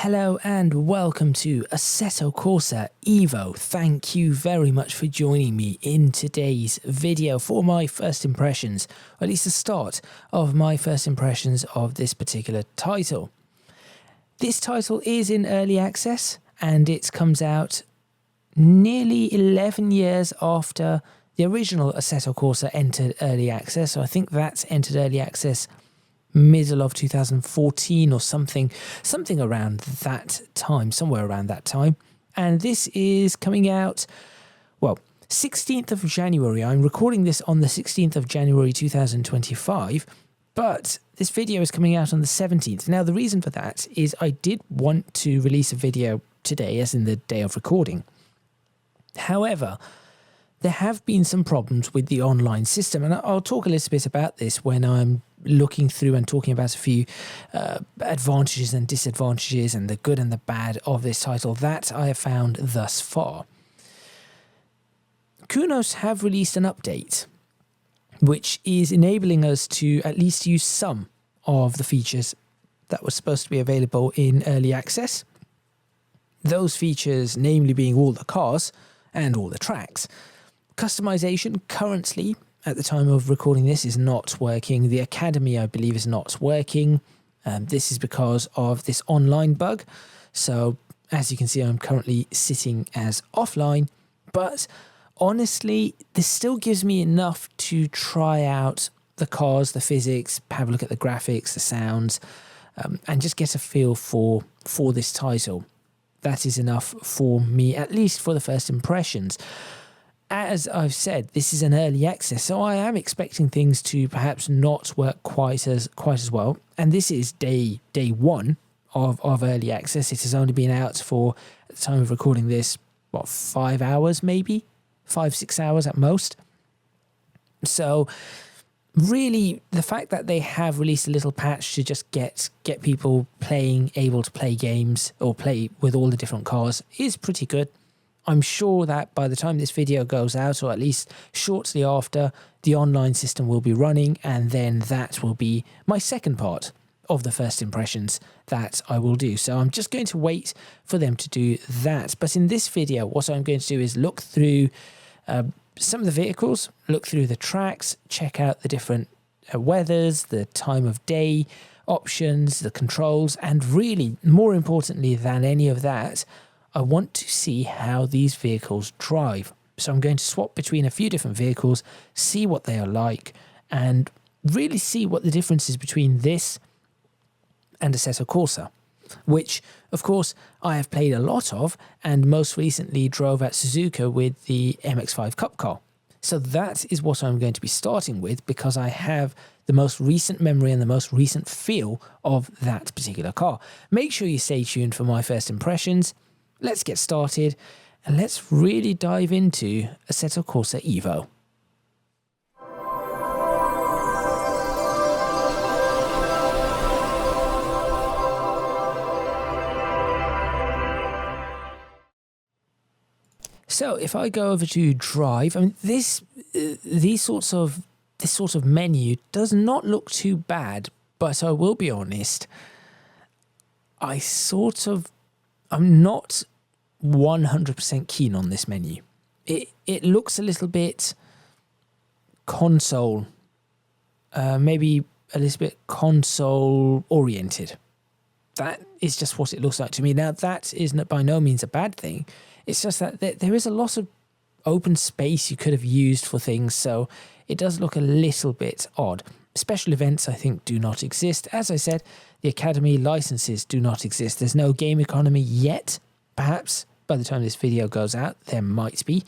Hello and welcome to Assetto Corsa Evo. Thank you very much for joining me in today's video for my first impressions, or at least the start of my first impressions of this particular title. This title is in early access and it comes out nearly 11 years after the original Assetto Corsa entered early access. So I think that's entered early access middle of 2014 or something around that time, somewhere around that time. And this is coming out, well, 16th of January. I'm recording this on the 16th of January 2025, but this video is coming out on the 17th. Now, the reason for that is I did want to release a video today, as in the day of recording. However, there have been some problems with the online system, and I'll talk a little bit about this when I'm looking through and talking about a few advantages and disadvantages and the good and the bad of this title that I have found thus far. Kunos have released an update which is enabling us to at least use some of the features that were supposed to be available in early access. Those features namely being all the cars and all the tracks. Customization currently, at the time of recording this, is not working. The Academy, I believe, is not working. This is because of this online bug. So, as you can see, I'm currently sitting as offline. But honestly, this still gives me enough to try out the cars, the physics, have a look at the graphics, the sounds, and just get a feel for this title. That is enough for me, at least for the first impressions. As I've said, this is an early access, so I am expecting things to perhaps not work quite as well. And this is day one of early access. It has only been out for, at the time of recording this, 5 hours maybe? 5-6 hours at most. So really, the fact that they have released a little patch to just get people able to play games or play with all the different cars is pretty good. I'm sure that by the time this video goes out, or at least shortly after, the online system will be running, and then that will be my second part of the first impressions that I will do. So I'm just going to wait for them to do that. But in this video, what I'm going to do is look through some of the vehicles, look through the tracks, check out the different weathers, the time of day options, the controls, and really, more importantly than any of that, I want to see how these vehicles drive. So I'm going to swap between a few different vehicles, see what they are like, and really see what the difference is between this and Assetto Corsa, which, of course, I have played a lot of, and most recently drove at Suzuka with the MX-5 Cup car. So that is what I'm going to be starting with, because I have the most recent memory and the most recent feel of that particular car. Make sure you stay tuned for my first impressions. Let's get started, and let's really dive into Assetto Corsa Evo. So if I go over to drive, I mean, this sort of menu does not look too bad, but I will be honest, I'm not 100% keen on this menu. It looks a little bit console, maybe a little bit console oriented. That is just what it looks like to me. Now, that is by no means a bad thing. It's just that there is a lot of open space you could have used for things, so it does look a little bit odd. Special events, I think, do not exist. As I said, the Academy licenses do not exist. There's no game economy yet. Perhaps by the time this video goes out, there might be.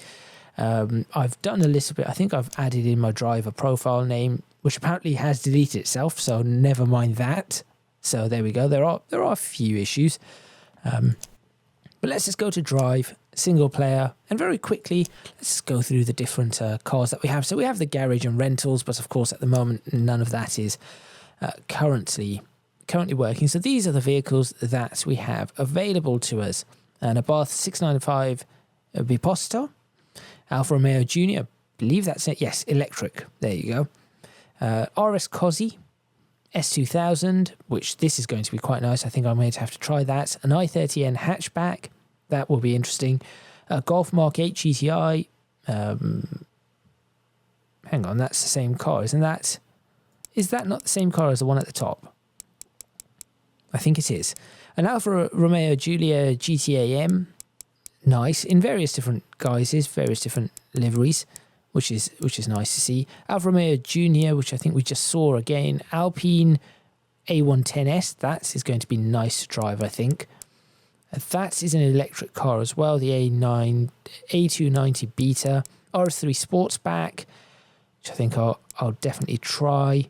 I've done a little bit. I think I've added in my driver profile name, which apparently has deleted itself, so never mind that. So there we go. There are a few issues. But let's just go to drive, single player, and very quickly, let's go through the different cars that we have. So we have the garage and rentals, but of course at the moment, none of that is currently working. So these are the vehicles that we have available to us. And a Bath 695 Biposto, Alfa Romeo Junior, I believe that's it. Yes, electric. There you go. RS Cosy, S2000, which this is going to be quite nice. I think I'm going to have to try that. An i30N hatchback, that will be interesting. A Golf Mark 8 GTI. Hang on, that's the same car, isn't that? Is that not the same car as the one at the top? I think it is. An Alfa Romeo Giulia GTA M. Nice, in various different guises, various different liveries, which is nice to see. Alfa Romeo Junior, which I think we just saw again. Alpine A110S, that is going to be nice to drive, I think. That is an electric car as well, the A290 Beta. RS3 Sportsback, which I think I'll definitely try.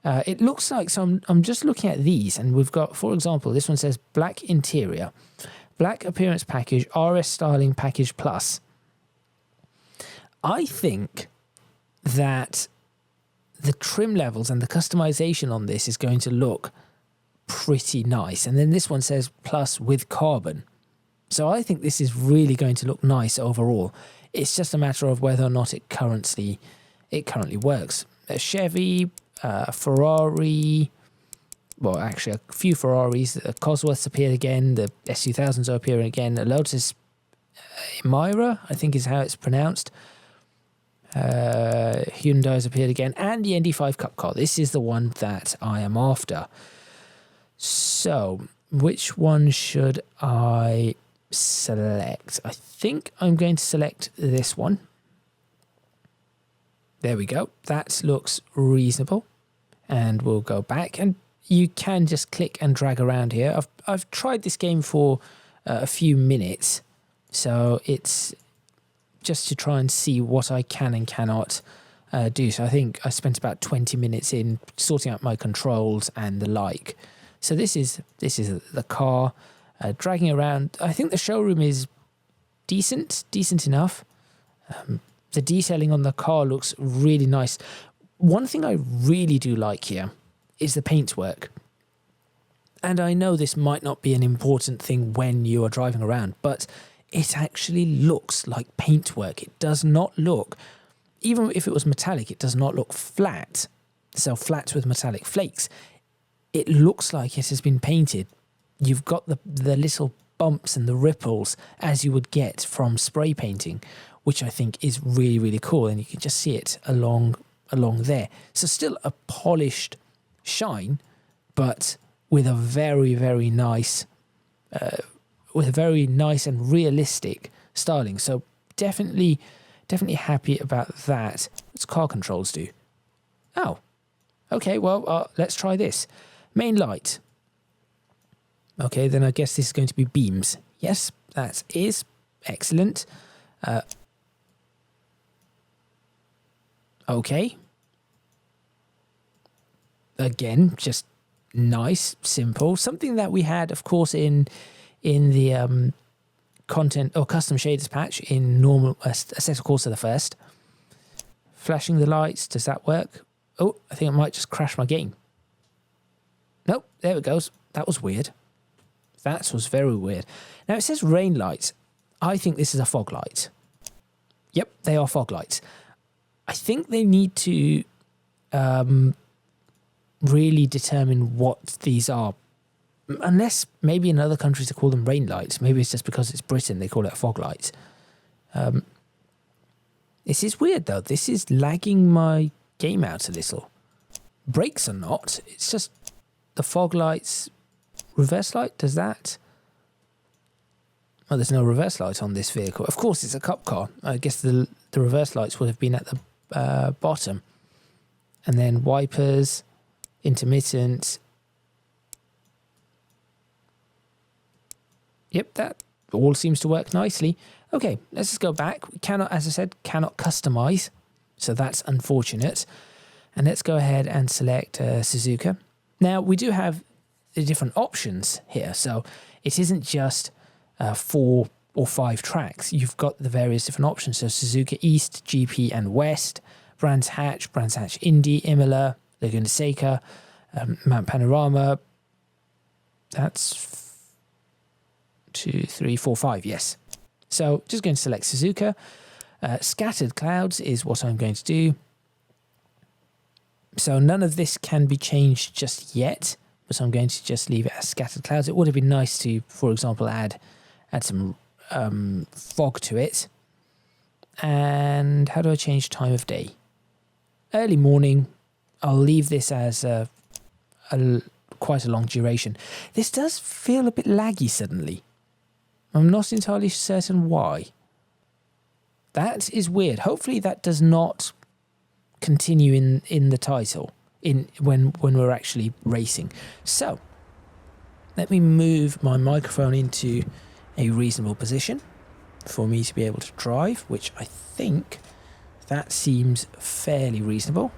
It looks like, so I'm just looking at these, and we've got, for example, this one says black interior, black appearance package, RS styling package plus. I think that the trim levels and the customization on this is going to look pretty nice. And then this one says plus with carbon. So I think this is really going to look nice overall. It's just a matter of whether or not it currently works. A Chevy, Ferrari, well, actually a few Ferraris. The Cosworths appeared again. The S2000s are appearing again. A Lotus Emira, I think is how it's pronounced. Hyundai's appeared again, and the ND5 Cup car. This is the one that I am after. So, which one should I select? I think I'm going to select this one. There we go. That looks reasonable. And we'll go back, and you can just click and drag around here. I've tried this game for a few minutes, so it's just to try and see what I can and cannot do. So I think I spent about 20 minutes in sorting out my controls and the like. So this is the car, dragging around. I think the showroom is decent enough. The detailing on the car looks really nice. One thing I really do like here is the paintwork. And I know this might not be an important thing when you are driving around, but it actually looks like paintwork. It does not look, even if it was metallic, it does not look flat. So flat with metallic flakes. It looks like it has been painted. You've got the little bumps and the ripples as you would get from spray painting, which I think is really, really cool. And you can just see it along there. So still a polished shine, but with a very, very nice, and realistic styling. So definitely happy about that. What's car controls do? Oh, okay. Well, let's try this. Main light. Okay, then I guess this is going to be beams. Yes, that is excellent. Okay. Again, just nice, simple. Something that we had, of course, in the content or custom shaders patch in normal Assetto Corsa the first. Flashing the lights, does that work? Oh, I think it might just crash my game. Nope, there it goes. That was weird. That was very weird. Now it says rain lights. I think this is a fog light. Yep, they are fog lights. I think they need to really determine what these are. Unless maybe in other countries they call them rain lights. Maybe it's just because it's Britain they call it a fog light. This is weird though. This is lagging my game out a little. Brakes are not. It's just the fog lights. Reverse light, does that? Oh, there's no reverse light on this vehicle. Of course, it's a cup car. I guess the reverse lights would have been at the bottom. And then wipers, intermittent. Yep, that all seems to work nicely. Okay, let's just go back. We cannot, as I said, cannot customize. So that's unfortunate. And let's go ahead and select Suzuka. Now, we do have the different options here. So it isn't just 4 or 5 tracks. You've got the various different options. So Suzuka East, GP and West, Brands Hatch Indy, Imola, Laguna Seca, Mount Panorama. That's 2, 3, 4, 5, yes. So just going to select Suzuka. Scattered Clouds is what I'm going to do. So none of this can be changed just yet, so I'm going to just leave it as scattered clouds. It would have been nice to, for example, add some fog to it. And how do I change time of day? Early morning. I'll leave this as quite a long duration. This does feel a bit laggy suddenly. I'm not entirely certain why. That is weird. Hopefully that does not continue in the title when we're actually racing. So let me move my microphone into a reasonable position for me to be able to drive, which I think that seems fairly reasonable.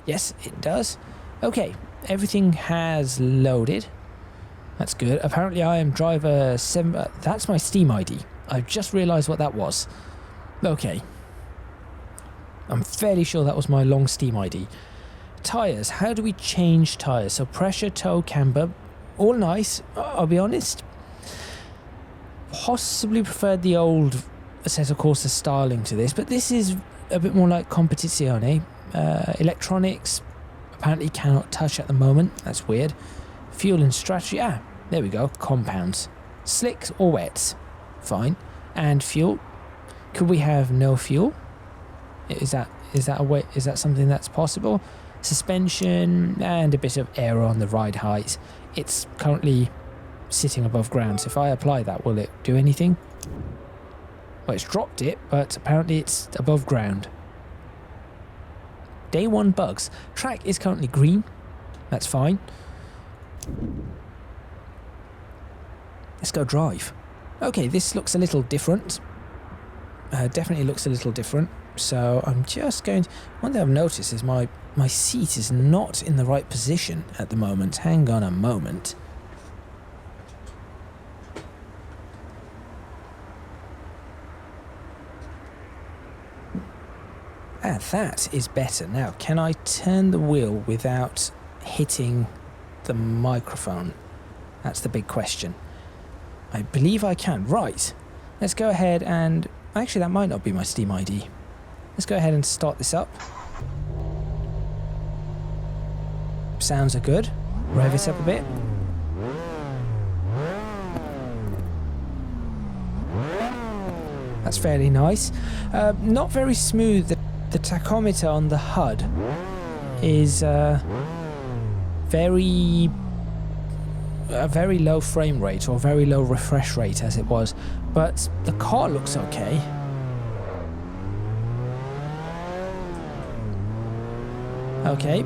Yes, it does. Okay, everything has loaded. That's good. Apparently I am driver 7. That's my Steam ID. I've just realised what that was. Okay. I'm fairly sure that was my long Steam ID. Tyres. How do we change tyres? So pressure, toe, camber. All nice. I'll be honest. Possibly preferred the old Assetto Corsa styling to this, but this is a bit more like Competizione. Electronics apparently cannot touch at the moment. That's weird. Fuel and strategy. There we go. Compounds. Slicks or wets. Fine. And fuel. Could we have no fuel? Is that a way? Is that something that's possible? Suspension and a bit of air on the ride height. It's currently sitting above ground, so if I apply that, will it do anything? Well, it's dropped it, but apparently it's above ground. Day 1 bugs. Track is currently green. That's fine. Let's go drive. Okay, this looks a little different. Definitely looks a little different. So I'm just going to... One thing I've noticed is my seat is not in the right position at the moment. Hang on a moment. That is better. Now, can I turn the wheel without hitting the microphone? That's the big question. I believe I can. Right. Let's go ahead and... Actually, that might not be my Steam ID. Let's go ahead and start this up. Sounds are good. Rev it up a bit. That's fairly nice. Not very smooth. The tachometer on the HUD is a very low frame rate or very low refresh rate as it was, but the car looks okay. Okay,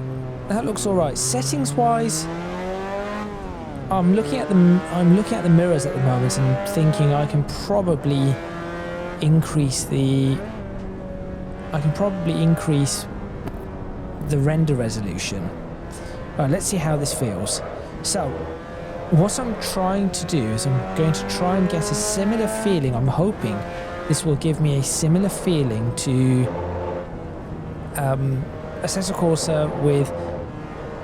that looks all right. Settings wise, I'm looking at the mirrors at the moment and thinking I can probably increase the render resolution. Right, let's see how this feels. So, what I'm trying to do is I'm going to try and get a similar feeling. I'm hoping this will give me a similar feeling to Assetto Corsa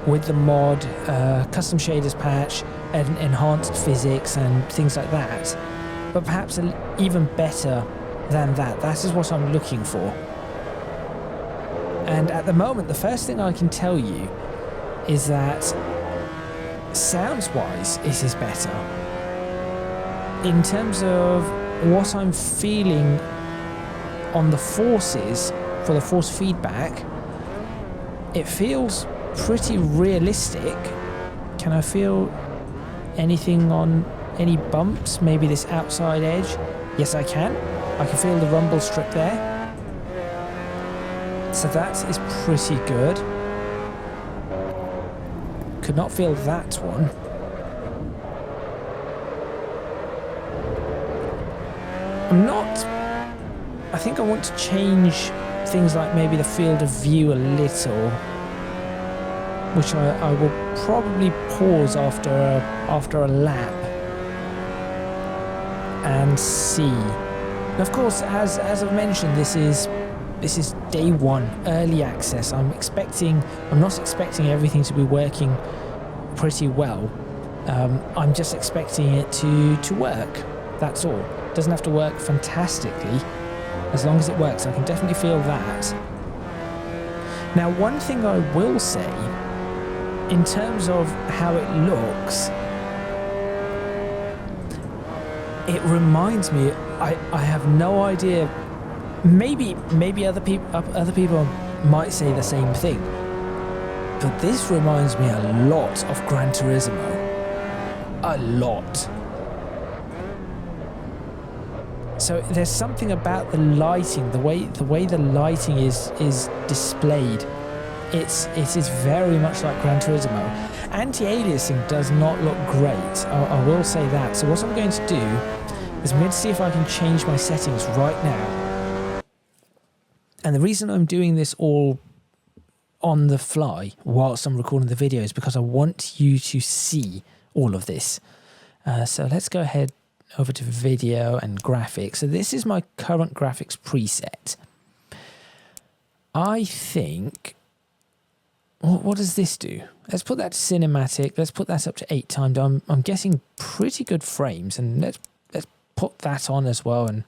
with the mod, custom shaders patch, and enhanced physics and things like that. But perhaps even better than that. That is what I'm looking for. And at the moment, the first thing I can tell you is that sounds-wise, it is better. In terms of what I'm feeling on the forces, for the force feedback, it feels pretty realistic. Can I feel anything on any bumps? Maybe this outside edge? Yes, I can. I can feel the rumble strip there. So that is pretty good. Could not feel that one. I think I want to change things like maybe the field of view a little, which I will probably pause after a lap and see. And of course, as I've mentioned, this is day 1, early access. I'm not expecting everything to be working pretty well. I'm just expecting it to work. That's all. It doesn't have to work fantastically. As long as it works, I can definitely feel that. Now, one thing I will say, in terms of how it looks, it reminds me, I have no idea, maybe other people might say the same thing, but this reminds me a lot of Gran Turismo. A lot. So there's something about the lighting, the way the lighting is displayed. It is very much like Gran Turismo. Anti-aliasing does not look great. I will say that. So what I'm going to do is I'm going to see if I can change my settings right now. And the reason I'm doing this all on the fly whilst I'm recording the video is because I want you to see all of this. So let's go ahead over to video and graphics. So this is my current graphics preset. I think, what does this do? Let's put that to cinematic. Let's put that up to 8 times. I'm getting pretty good frames, and let's put that on as well, and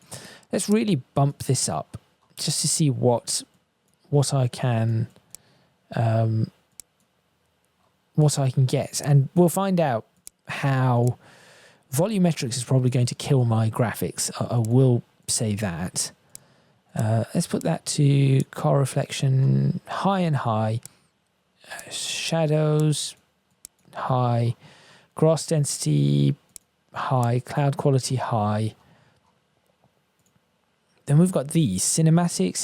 let's really bump this up just to see what I can get, and we'll find out how. Volumetrics is probably going to kill my graphics. I will say that. Let's put that to car reflection high and high. Shadows high. Grass density high. Cloud quality high. Then we've got these. Cinematic,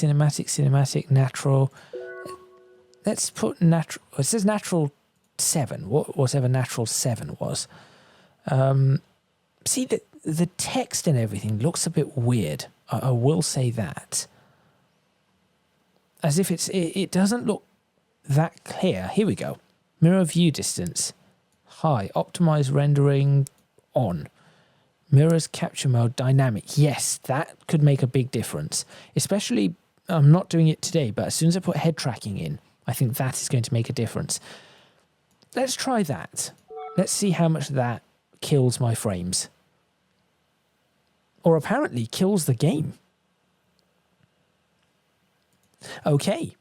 natural. Let's put natural. It says natural 7. Whatever natural 7 was. See, the text and everything looks a bit weird. I will say that. As if it doesn't look that clear. Here we go. Mirror view distance. High. Optimize rendering on. Mirrors capture mode dynamic. Yes, that could make a big difference. Especially, I'm not doing it today, but as soon as I put head tracking in, I think that is going to make a difference. Let's try that. Let's see how much that kills my frames. Or apparently kills the game. Okay.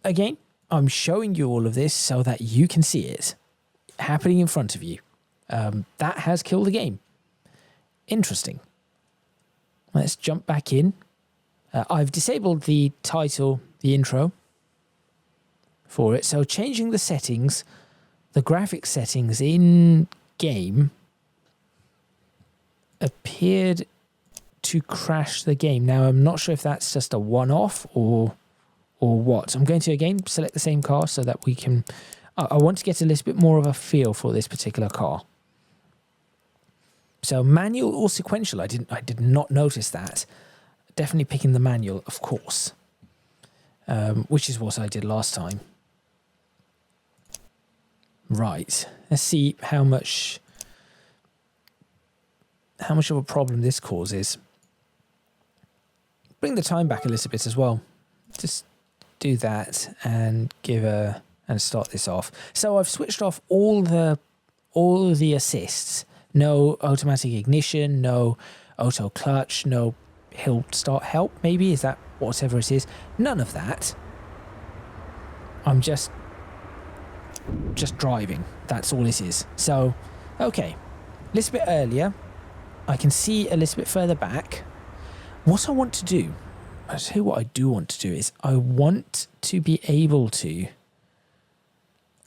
Again, I'm showing you all of this so that you can see it happening in front of you. That has killed the game. Interesting. Let's jump back in. I've disabled the title, the intro for it. So changing the settings, the graphics settings in game appeared to crash the game. Now, I'm not sure if that's just a one-off or what. I'm going to, again, select the same car so that we can... I want to get a little bit more of a feel for this particular car. So, manual or sequential, I did not notice that. Definitely picking the manual, of course, which is what I did last time. Right. Let's see how much of a problem this causes. Bring the time back a little bit as well. Just do that and and start this off. So I've switched off all the assists. No automatic ignition, no auto clutch, no hill start help, maybe? Is that whatever it is? None of that. I'm just driving. That's all it is. So, okay. A little bit earlier. I can see a little bit further back. What I want to do, I'll tell you what I do want to do is I want to be able to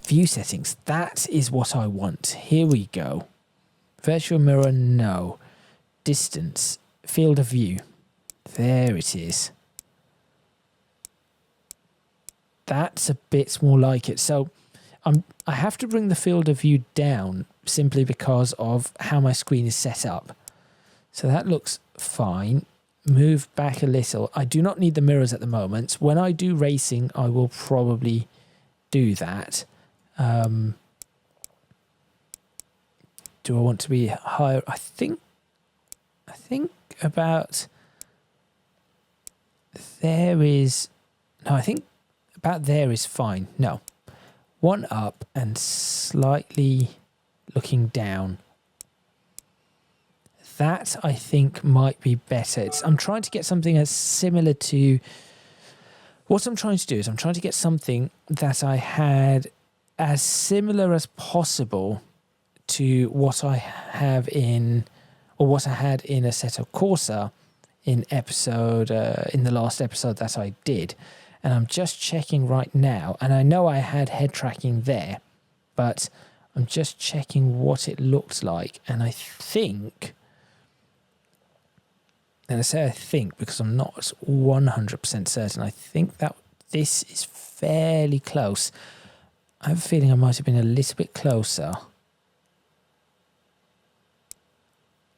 view settings. That is what I want. Here we go. Virtual mirror, no. Distance, field of view. There it is. That's a bit more like it. So I have to bring the field of view down simply because of how my screen is set up. So that looks fine. Move back a little. I do not need the mirrors at the moment. When I do racing, I will probably do that. Do I want to be higher? I think about there is... No, I think about there is fine. No. One up and slightly looking down. That, I think, might be better. I'm trying to get something as similar to What I'm trying to do is I'm trying to get something that I had as similar as possible to what I have in, or what I had in Assetto Corsa in the last episode that I did. And I'm just checking right now, and I know I had head tracking there, but I'm just checking what it looked like, and I think, and I say I think because I'm not 100% certain, I think that this is fairly close. I have a feeling I might have been a little bit closer.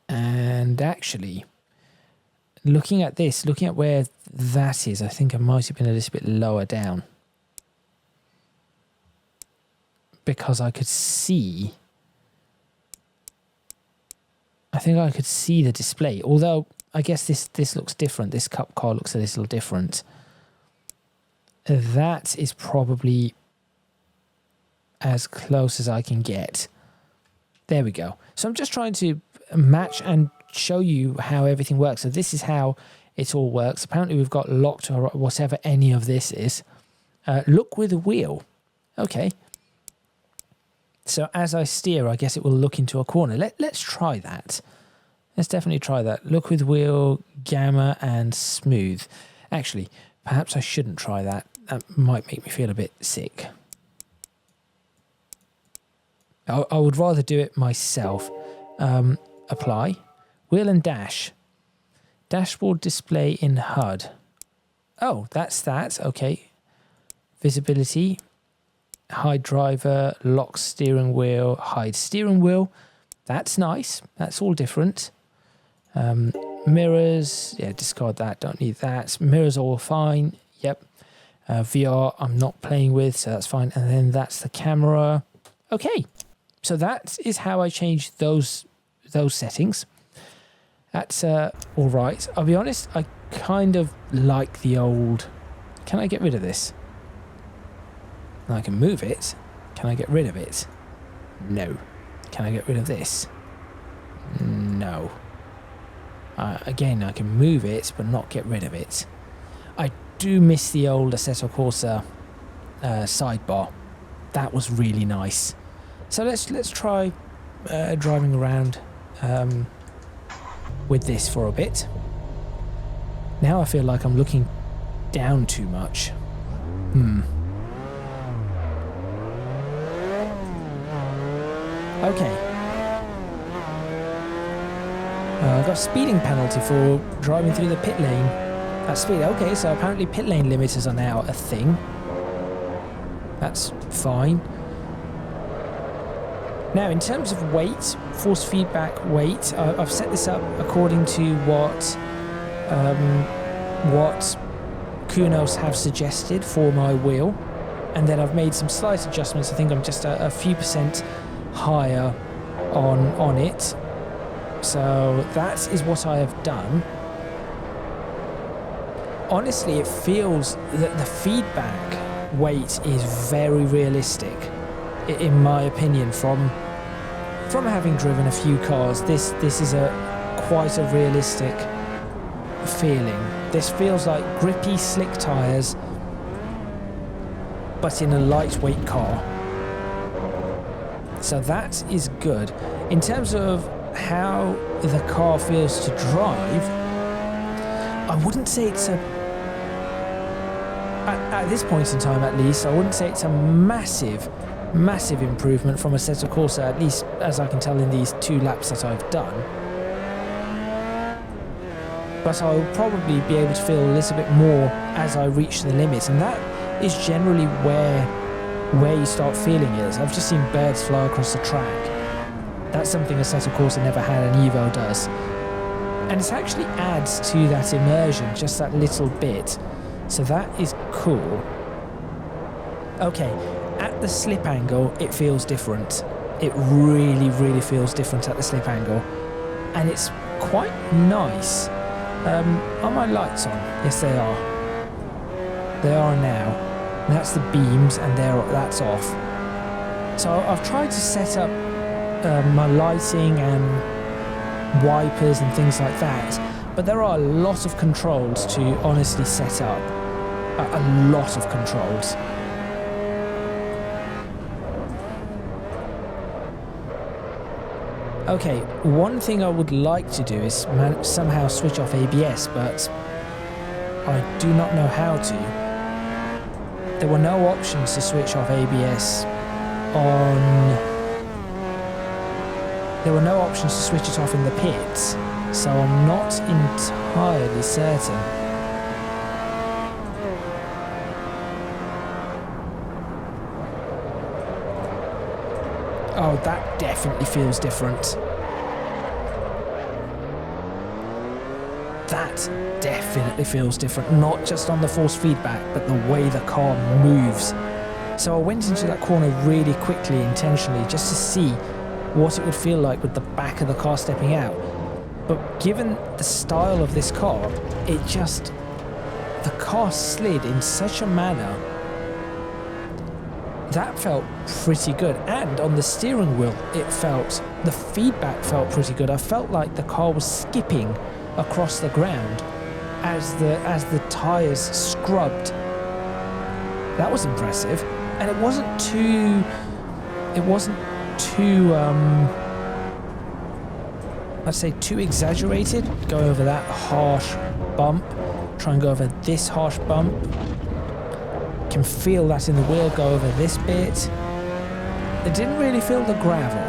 And actually, looking at this, looking at where that is, I think I might have been a little bit lower down. Because I could see, I think I could see the display. Although, I guess this looks different. This cup car looks a little different. That is probably as close as I can get. There we go. So I'm just trying to match and show you how everything works. So this is how it all works. Apparently we've got locked or whatever any of this is. Look with a wheel. Okay. So as I steer, I guess it will look into a corner. Let's try that. Let's definitely try that. Look with wheel, gamma, and smooth. Actually, perhaps I shouldn't try that. That might make me feel a bit sick. I would rather do it myself. Apply. Wheel and dash. Dashboard display in HUD. Oh, that's that. Okay. Visibility. Hide driver, lock steering wheel, hide steering wheel. That's nice. That's all different. Mirrors, yeah, discard that. Don't need that. Mirrors all fine. Yep. VR, I'm not playing with, so that's fine. And then that's the camera. Okay. So that is how I changed those settings. That's all right. I'll be honest, I kind of like the old... Can I get rid of this? I can move it. Can I get rid of it? No. Can I get rid of this? No. Again, I can move it, but not get rid of it. I do miss the old Assetto Corsa sidebar. That was really nice. So let's try driving around with this for a bit. Now I feel like I'm looking down too much. Okay. I got a speeding penalty for driving through the pit lane at speed. Okay, so apparently pit lane limiters are now a thing. That's fine. Now, in terms of weight, force feedback weight, I've set this up according to what Kunos have suggested for my wheel, and then I've made some slight adjustments. I think I'm just a few percent higher on it. So that is what I have done. Honestly, it feels that the feedback weight is very realistic, in my opinion. From having driven a few cars, this is quite a realistic feeling. This feels like grippy, slick tyres, but in a lightweight car. So that is good. In terms of how the car feels to drive, I wouldn't say it's at this point in time at least, I wouldn't say it's a massive improvement from Assetto Corsa, at least as I can tell in these 2 laps that I've done. But I'll probably be able to feel a little bit more as I reach the limit, and that is generally where you start feeling it. I've just seen birds fly across the track. That's something Assetto Corsa never had, and Evo does. And it actually adds to that immersion, just that little bit. So that is cool. Okay, at the slip angle, it feels different. It really feels different at the slip angle. And it's quite nice. Are my lights on? Yes, they are. They are now. And that's the beams, and that's off. So I've tried to set up my lighting and wipers and things like that, but there are a lot of controls to honestly set up. a lot of controls. Okay, one thing I would like to do is somehow switch off ABS, but I do not know how to. There were no options to switch off ABS There were no options to switch it off in the pits, so I'm not entirely certain. Oh, that definitely feels different. That definitely feels different, not just on the force feedback, but the way the car moves. So I went into that corner really quickly, intentionally, just to see what it would feel like with the back of the car stepping out. But given the style of this car, the car slid in such a manner that felt pretty good. And on the steering wheel, the feedback felt pretty good. I felt like the car was skipping across the ground as the tires scrubbed. That was impressive. And it wasn't too I'd say too exaggerated. Go over that harsh bump, try and go over this harsh bump. Can feel that in the wheel, go over this bit. It didn't really feel the gravel.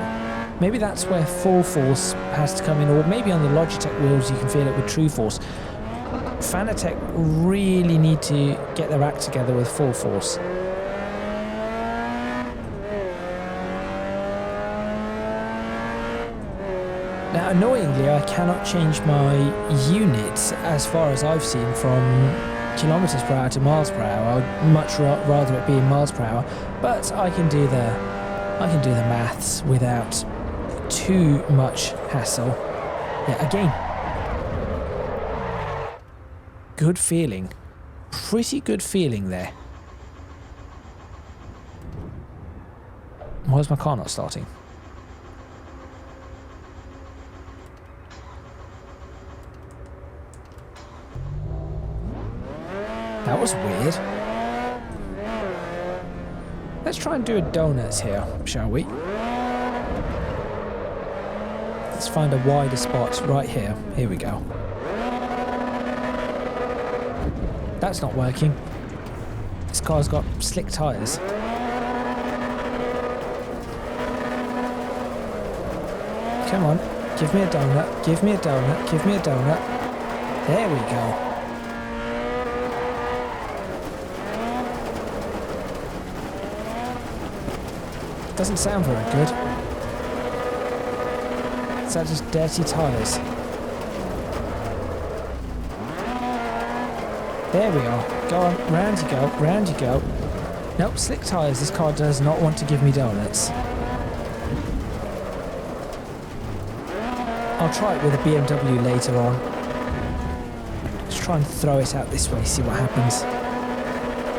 Maybe that's where full force has to come in, or maybe on the Logitech wheels you can feel it with true force. Fanatec really need to get their act together with full force. Now, annoyingly, I cannot change my units as far as I've seen from kilometers per hour to miles per hour. I would much rather it be in miles per hour, but I can do the maths without too much hassle. Yeah, again, good feeling, pretty good feeling there. Why is my car not starting? That was weird. Let's try and do a donuts here, shall we? Let's find a wider spot right here. Here we go. That's not working. This car's got slick tyres. Come on, give me a donut, give me a donut, give me a donut. There we go. Doesn't sound very good. Is that just dirty tyres? There we are. Go on, round you go, round you go. Nope, slick tyres. This car does not want to give me donuts. I'll try it with a BMW later on. Just try and throw it out this way, see what happens.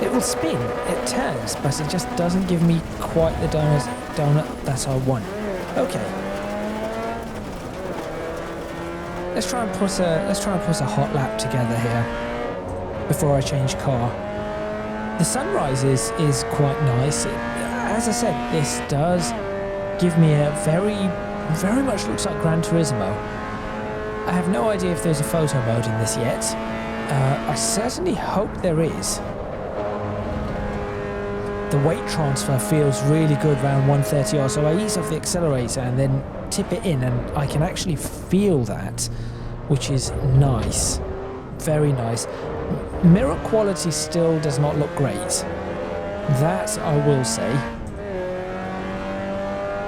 It will spin, it turns, but it just doesn't give me quite the donut that I want. Okay. Let's try and put a hot lap together here before I change car. The sunrise is quite nice. As I said, this does give me a very much looks like Gran Turismo. I have no idea if there's a photo mode in this yet. I certainly hope there is. The weight transfer feels really good around 130R, so I ease off the accelerator and then tip it in, and I can actually feel that, which is nice. Very nice. Mirror quality still does not look great. That I will say.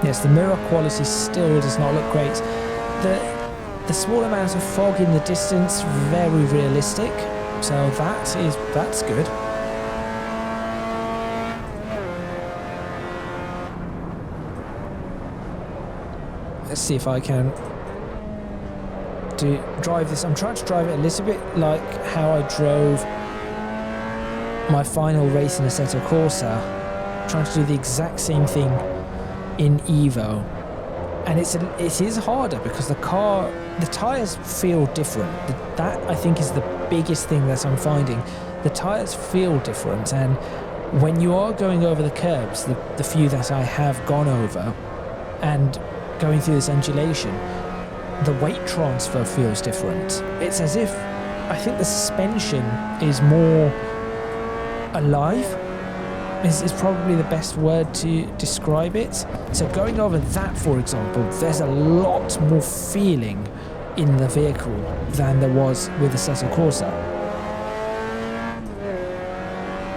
Yes, the mirror quality still does not look great. The small amount of fog in the distance, very realistic. So that's good. Let's see if I can drive this. I'm trying to drive it a little bit like how I drove my final race in Assetto Corsa. I'm trying to do the exact same thing in Evo, and it is harder because the tyres feel different. That I think is the biggest thing that I'm finding. the tyres feel different, and when you are going over the curbs, the few that I have gone over, and going through this undulation, the weight transfer feels different. It's as if, I think the suspension is more alive, is probably the best word to describe it. So going over that, for example, there's a lot more feeling in the vehicle than there was with the Assetto Corsa.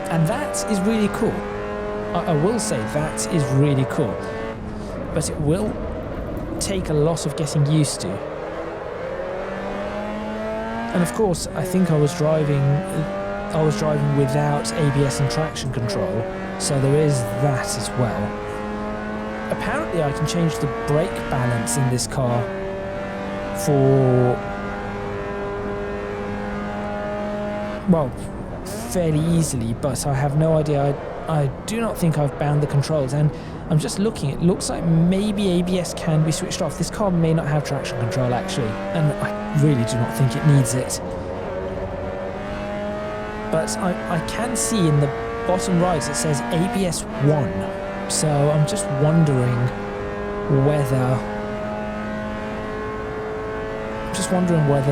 And that is really cool. I will say that is really cool. But it will take a lot of getting used to. And of course, I think I was driving without ABS and traction control, so there is that as well. Apparently I can change the brake balance in this car for, well, fairly easily, but I have no idea. I do not think I've bound the controls, and I'm just looking. It looks like maybe ABS can be switched off. This car may not have traction control actually, and I really do not think it needs it. But I can see in the bottom right it says ABS 1, so I'm just wondering whether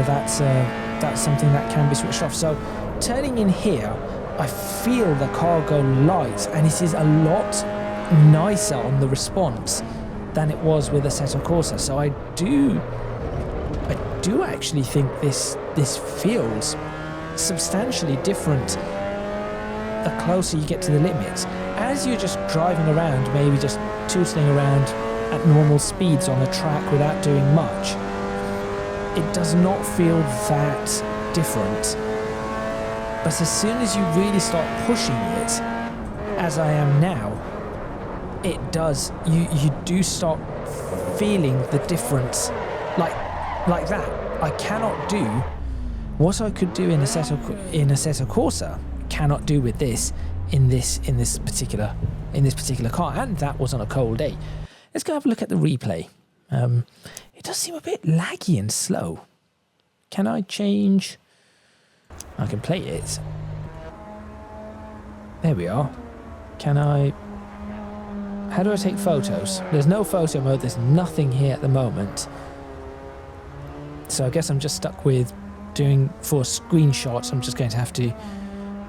that's something that can be switched off. So turning in here, I feel the car go light, and it is a lot nicer on the response than it was with Assetto Corsa. So I do actually think this feels substantially different the closer you get to the limit. As you're just driving around, maybe just tootling around at normal speeds on a track without doing much, it does not feel that different. But as soon as you really start pushing it, as I am now, it does. You do start feeling the difference, like that. I cannot do what I could do in Assetto Corsa. Cannot do with this in this particular car, and that was on a cold day. Let's go have a look at the replay. It does seem a bit laggy and slow. Can I change? I can play it. There we are. Can I? How do I take photos? There's no photo mode. There's nothing here at the moment. So I guess I'm just stuck with doing for screenshots. I'm just going to have to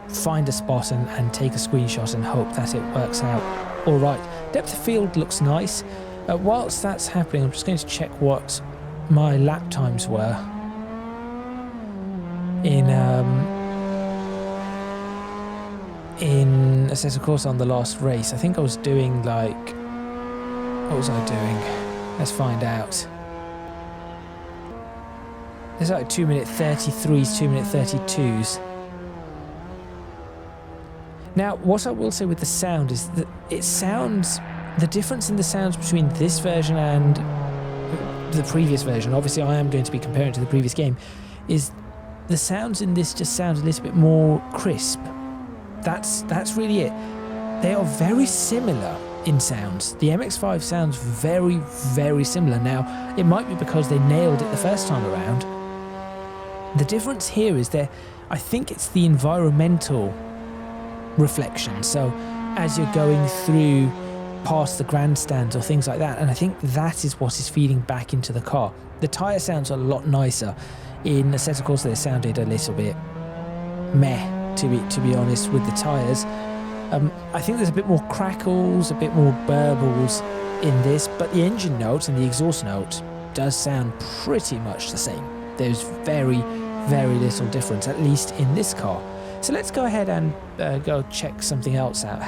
find a spot and take a screenshot and hope that it works out all right. Depth of field looks nice. Whilst that's happening, I'm just going to check what my lap times were in Assetto Corsa on the last race. I think I was doing like, what was I doing? Let's find out. There's like 2-minute 33s, 2-minute 32s. Now, what I will say with the sound is that it sounds, the difference in the sounds between this version and the previous version, obviously I am going to be comparing to the previous game, is the sounds in this just sound a little bit more crisp. That's really it. They are very similar in sounds. The MX-5 sounds very, very similar. Now, it might be because they nailed it the first time around. The difference here is I think it's the environmental reflection. So as you're going through past the grandstands or things like that, and I think that is what is feeding back into the car. The tyre sounds a lot nicer. In Assetto Corsa they sounded a little bit meh, to be honest, with the tyres. I think there's a bit more crackles, a bit more burbles in this, but the engine note and the exhaust note does sound pretty much the same. There's very, very little difference, at least in this car. So let's go ahead and go check something else out.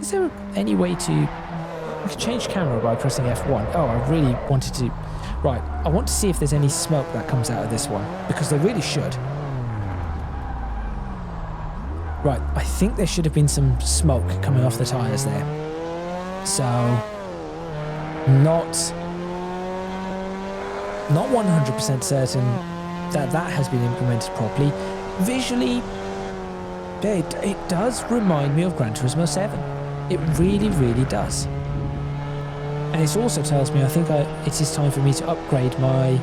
Is there any way to... I can change camera by pressing F1. Oh, I really wanted to... Right, I want to see if there's any smoke that comes out of this one, because there really should. Right, I think there should have been some smoke coming off the tyres there. So, not 100% certain that has been implemented properly. Visually, it does remind me of Gran Turismo 7. It really, really does. And it also tells me I think it is time for me to upgrade my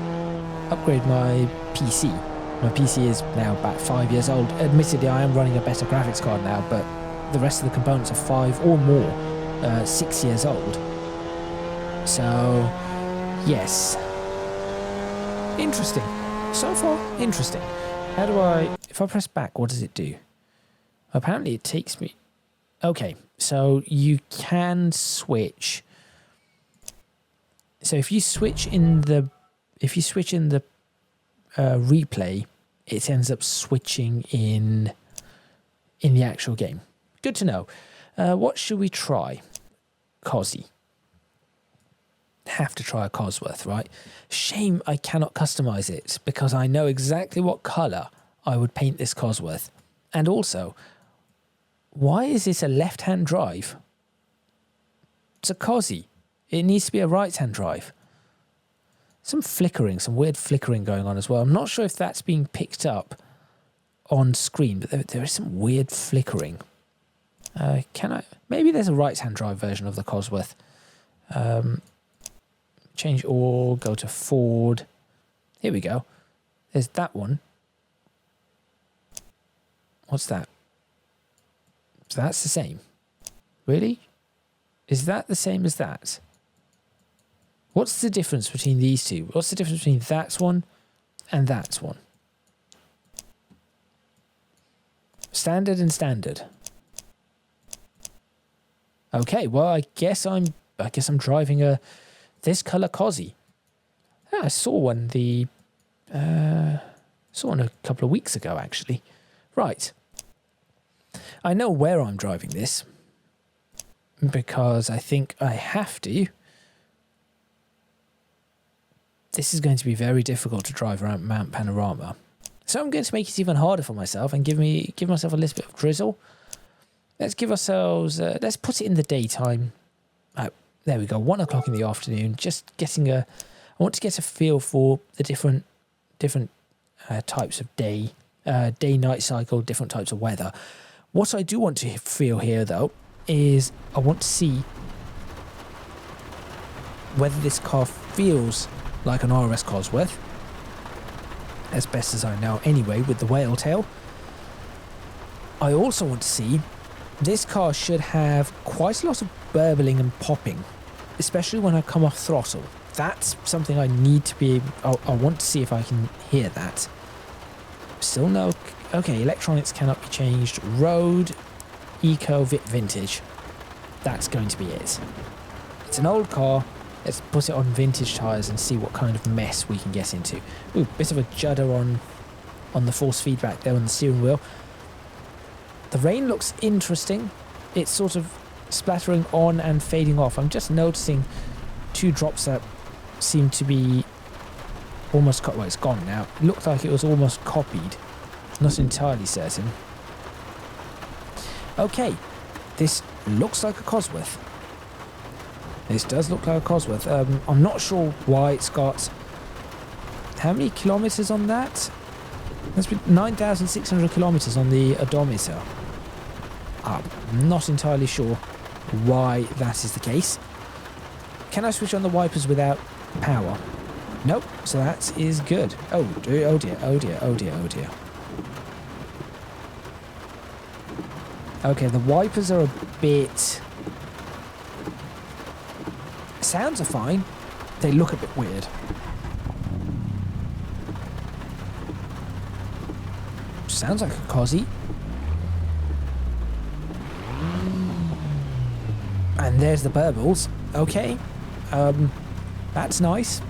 PC. My PC is now about 5 years old. Admittedly, I am running a better graphics card now, but the rest of the components are 5 or more, 6 years old. So, yes. Interesting. So far, interesting. How do I... If I press back, what does it do? Apparently it takes me... Okay, so you can switch... So if you switch in the... replay, it ends up switching in the actual game. Good to know. What should we try? Cosy. Have to try a Cosworth, right? Shame I cannot customize it because I know exactly what colour I would paint this Cosworth. And also, why is this a left-hand drive? It's a Cosy. It needs to be a right-hand drive. Some flickering, some weird flickering going on as well. I'm not sure if that's being picked up on screen, but there is some weird flickering. Can I... Maybe there's a right-hand drive version of the Cosworth. Change all, go to Ford. Here we go. There's that one. What's that? So that's the same. Really? Is that the same as that? What's the difference between these two? What's the difference between that one and that one? Standard and standard. Okay, well I guess I'm driving a this color Cosy. I saw one a couple of weeks ago actually. Right. I know where I'm driving this because I think I have to. This is going to be very difficult to drive around Mount Panorama. So I'm going to make it even harder for myself and give myself a little bit of drizzle. Let's give ourselves, let's put it in the daytime. Oh, there we go, 1 o'clock in the afternoon. Just getting I want to get a feel for the different types of day-night cycle, different types of weather. What I do want to feel here though, is I want to see whether this car feels like an RS Cosworth, as best as I know anyway, with the whale tail. I also want to see, this car should have quite a lot of burbling and popping, especially when I come off throttle. That's something I need to be able, I want to see if I can hear that. Still no, okay, electronics cannot be changed. Road, eco, vintage. That's going to be it. It's an old car. Let's put it on vintage tyres and see what kind of mess we can get into. Ooh, bit of a judder on the force feedback there on the steering wheel. The rain looks interesting. It's sort of splattering on and fading off. I'm just noticing 2 drops that seem to be almost... Well, it's gone now. It looked like it was almost copied. Not entirely certain. Okay, this looks like a Cosworth. This does look like a Cosworth. I'm not sure why it's got... How many kilometres on that? That's been 9,600 kilometres on the odometer. I'm not entirely sure why that is the case. Can I switch on the wipers without power? Nope, so that is good. Oh dear, oh dear, oh dear, oh dear, oh dear. Okay, the wipers are a bit... Sounds are fine. They look a bit weird. Sounds like a Cosy. And there's the burbles. Okay. That's nice.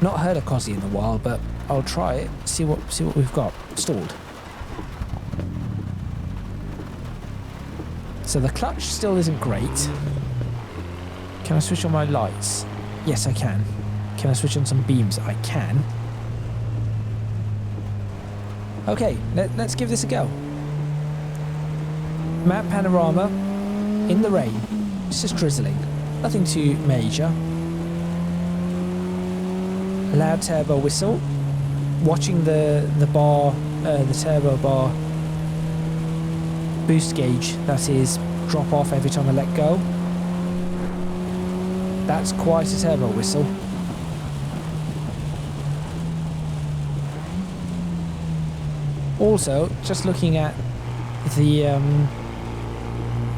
Not heard a Cosy in a while, but I'll try it. See what we've got. Stalled. So the clutch still isn't great. Can I switch on my lights? Yes, I can. Can I switch on some beams? I can. Okay, let's give this a go. Map panorama in the rain. It's just drizzling. Nothing too major. Loud turbo whistle. Watching the bar, the turbo bar boost gauge, that is, drop off every time I let go. That's quite a turbo whistle. Also, just looking at the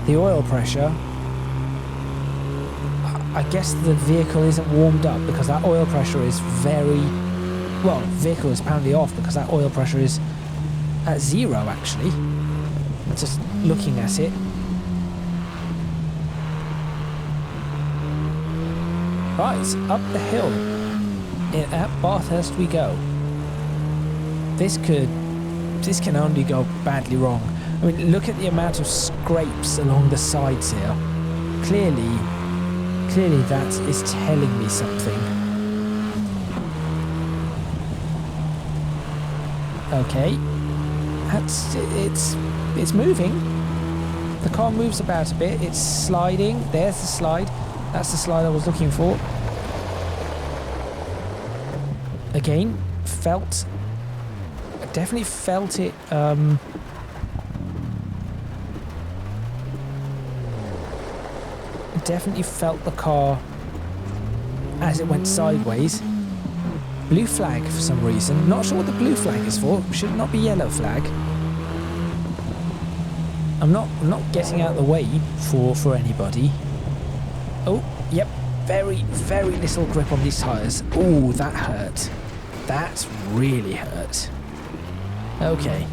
oil pressure, I guess the vehicle isn't warmed up because that oil pressure is vehicle is apparently off because that oil pressure is at 0 actually. Just looking at it. Right, up the hill. At Bathurst we go. This can only go badly wrong. I mean, look at the amount of scrapes along the sides here. Clearly that is telling me something. Okay, it's moving. The car moves about a bit. It's sliding. There's the slide. That's the slide I was looking for. Again, definitely felt it. Definitely felt the car as it went sideways. Blue flag for some reason. Not sure what the blue flag is for. Should it not be yellow flag? I'm not getting out of the way for anybody. Oh, yep. Very, very little grip on these tyres. Oh, that hurt. That really hurt. Okay.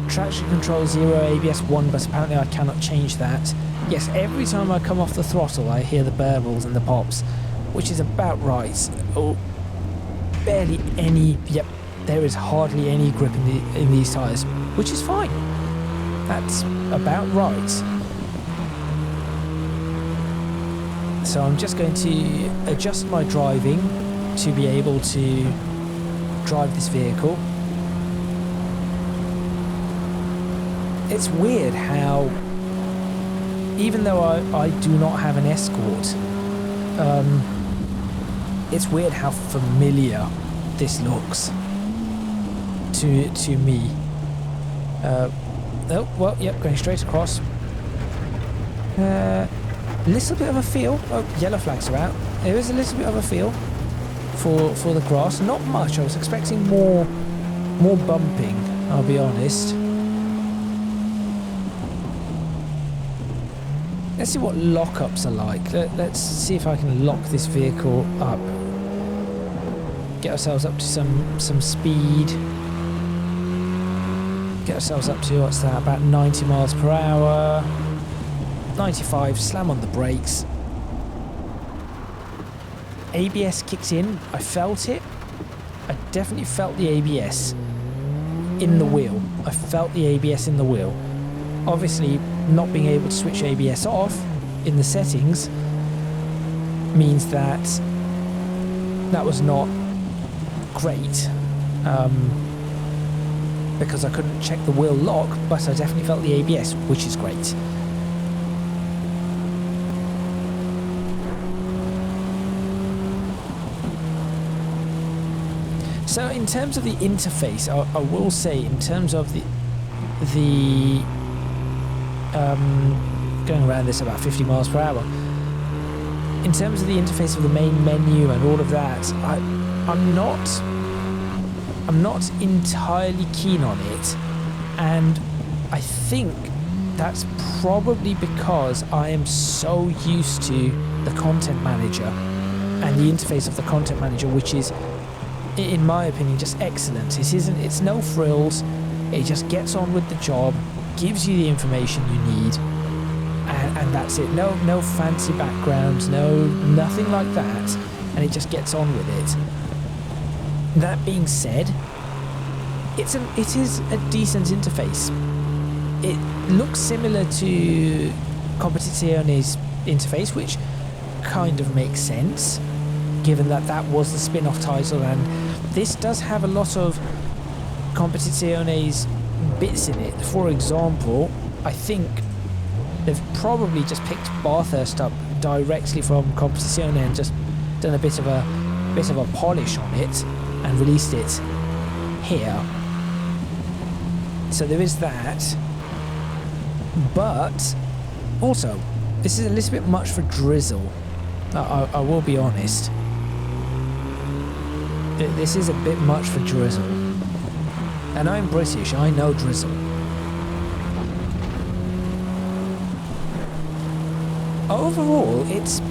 Traction control 0, ABS 1, but apparently I cannot change that. Yes, every time I come off the throttle I hear the burbles and the pops, which is about right. Oh, barely any, yep, there is hardly any grip in these tyres, which is fine. That's about right. So I'm just going to adjust my driving to be able to drive this vehicle. It's weird how, even though I do not have an Escort, it's weird how familiar this looks to me. Oh, well, yep, going straight across. Little bit of a feel. Oh, yellow flags are out. There is a little bit of a feel for the grass. Not much. I was expecting more bumping, I'll be honest. Let's see what lockups are like. Let's see if I can lock this vehicle up. Get ourselves up to some speed. Get ourselves up to, what's that, about 90 miles per hour. 95, slam on the brakes. ABS kicks in. I felt it. I definitely felt the ABS in the wheel. I felt the ABS in the wheel. Obviously, not being able to switch ABS off in the settings means that was not great, because I couldn't check the wheel lock, but I definitely felt the ABS, which is great. So in terms of the interface, I will say, in terms of the going around this about 50 miles per hour. In terms of the interface of the main menu and all of that, I'm not entirely keen on it, and I think that's probably because I am so used to the content manager and the interface of the content manager, which is, in my opinion, just excellent. It's no frills. It just gets on with the job, gives you the information you need, and that's it. No fancy backgrounds, nothing like that, and it just gets on with it. That being said, it is a decent interface. It looks similar to Competizione's interface, which kind of makes sense, given that was the spin-off title, and this does have a lot of Competizione's bits in it. For example, I think they've probably just picked Bathurst up directly from Competizione and just done a bit of a polish on it and released it here. So there is that. But also, this is a little bit much for Drizzle. I will be honest. This is a bit much for drizzle. And I'm British, I know drizzle. Overall, it's,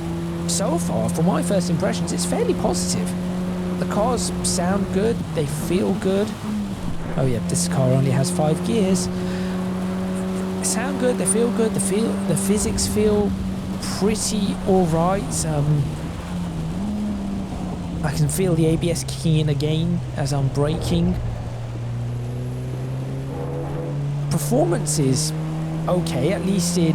so far, from my first impressions, it's fairly positive. The cars sound good, they feel good. Oh yeah, this car only has 5 gears. They sound good, they feel good, the physics feel pretty alright. I can feel the ABS kicking in again as I'm braking. Performance is okay, at least in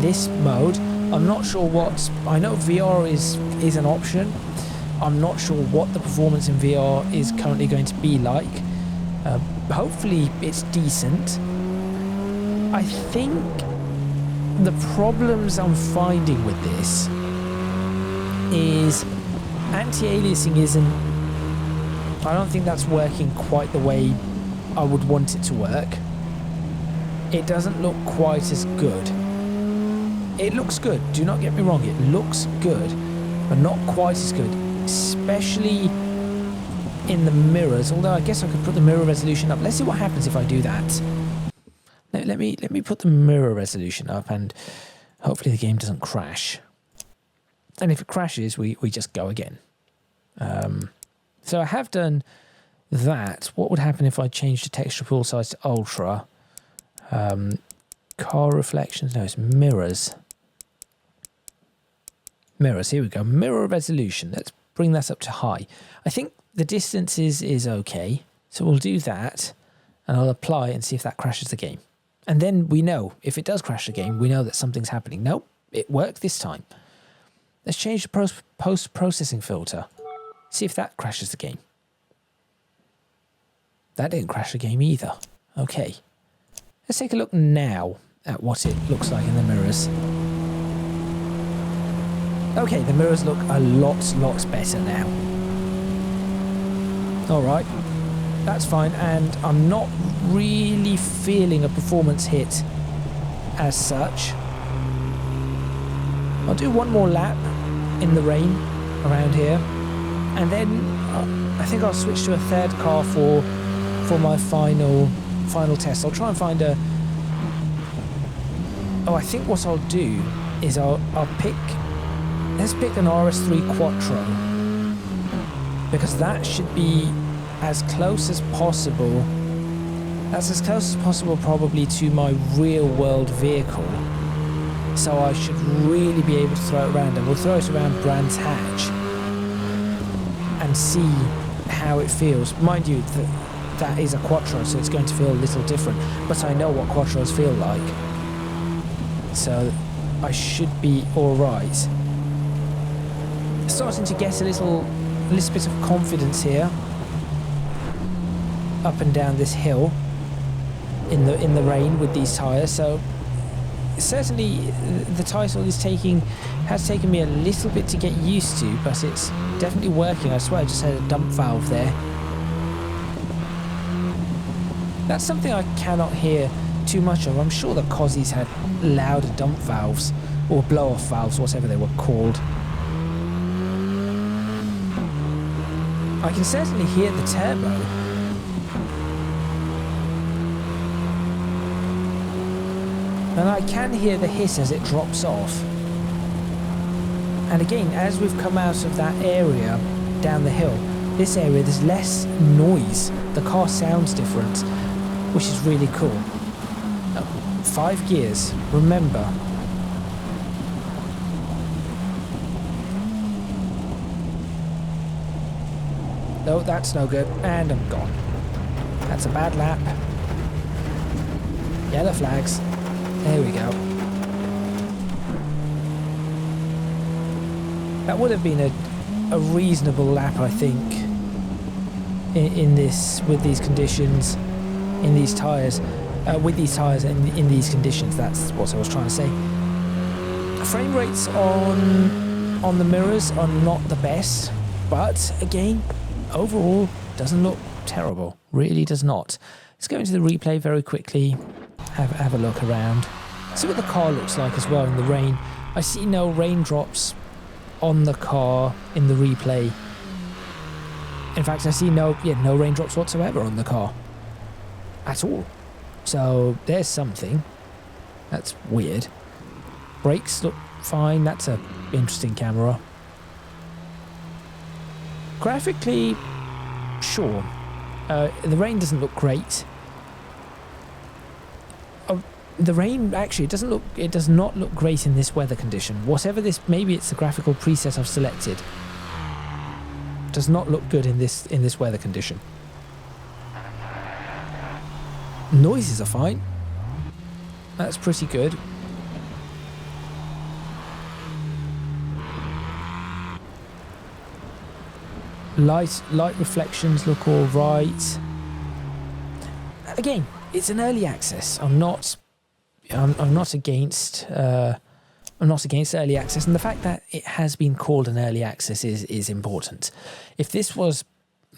this mode. I'm not sure what, I know VR is an option. I'm not sure what the performance in VR is currently going to be like. Hopefully it's decent. I think the problems I'm finding with this is anti-aliasing isn't, I don't think that's working quite the way I would want it to work. It doesn't look quite as good. It looks good, do not get me wrong, it looks good, but not quite as good, especially in the mirrors, although I guess I could put the mirror resolution up. Let's see what happens if I do that. Let me put the mirror resolution up, and hopefully the game doesn't crash. And if it crashes, we just go again. So I have done that. What would happen if I changed the texture pool size to ultra? Car reflections, no, it's mirrors. Mirrors, here we go. Mirror resolution. Let's bring that up to high. I think the distance is okay. So we'll do that, and I'll apply and see if that crashes the game. And then we know, if it does crash the game, we know that something's happening. Nope, it worked this time. Let's change the post-processing filter. See if that crashes the game. That didn't crash the game either. Okay. Let's take a look now at what it looks like in the mirrors. Okay, the mirrors look a lot better now. Alright, that's fine, and I'm not really feeling a performance hit as such. I'll do one more lap in the rain around here, and then I think I'll switch to a third car for my final test. I'll try and find a... Oh, I think what I'll do is I'll pick... Let's pick an RS3 Quattro, because that should be as close as possible. That's as close as possible probably to my real world vehicle. So I should really be able to throw it around, and we'll throw it around Brands Hatch and see how it feels. Mind you, that is a Quattro, so it's going to feel a little different, but I know what Quattros feel like, so I should be alright. Starting to get a little bit of confidence here up and down this hill in the rain with these tyres. So certainly the title has taken me a little bit to get used to, but it's definitely working. I swear I just had a dump valve there. That's something I cannot hear too much of. I'm sure the Cozzies had louder dump valves or blow-off valves, whatever they were called. I can certainly hear the turbo. And I can hear the hiss as it drops off. And again, as we've come out of that area down the hill, this area, there's less noise. The car sounds different, which is really cool. 5 gears, remember. No, that's no good, and I'm gone. That's a bad lap. Yellow flags. There we go. That would have been a reasonable lap, I think, in this, with these conditions, in these tyres. With these tyres in these conditions, that's what I was trying to say. Frame rates on the mirrors are not the best, but again, overall, doesn't look terrible. Really does not. Let's go into the replay very quickly. Have a look around. See what the car looks like as well in the rain. I see no raindrops on the car in the replay. In fact, I see no raindrops whatsoever on the car. At all. So there's something. That's weird. Brakes look fine. That's a interesting camera. Graphically, sure. The rain doesn't look great. The rain actually it does not look great in this weather condition. Whatever this, maybe it's the graphical preset I've selected. Does not look good in this weather condition. Noises are fine. That's pretty good. Light reflections look all right. Again, it's an early access. I'm not against early access, and the fact that it has been called an early access is important. If this was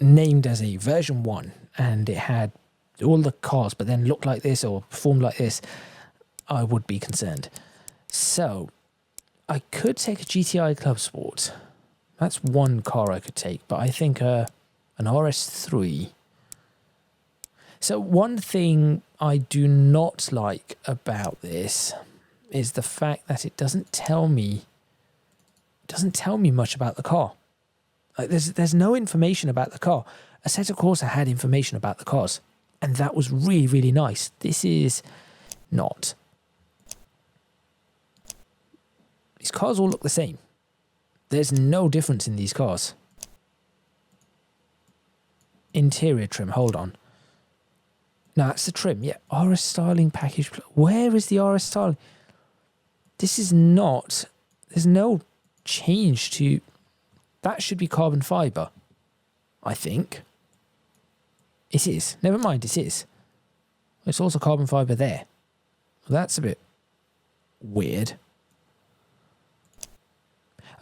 named as a version 1 and it had all the cars but then looked like this or performed like this, I would be concerned. So I could take a GTI Club Sport. That's one car I could take, but I think an RS3. So one thing I do not like about this is the fact that it doesn't tell me much about the car. Like there's no information about the car. Assetto Corsa had information about the cars, and that was really, really nice. This is not. These cars all look the same. There's no difference in these cars. Interior trim, hold on. No, that's the trim. Yeah, RS styling package. Where is the RS styling? This is not... There's no change to... That should be carbon fibre, I think. It is. Never mind, it is. It's also carbon fibre there. Well, that's a bit weird.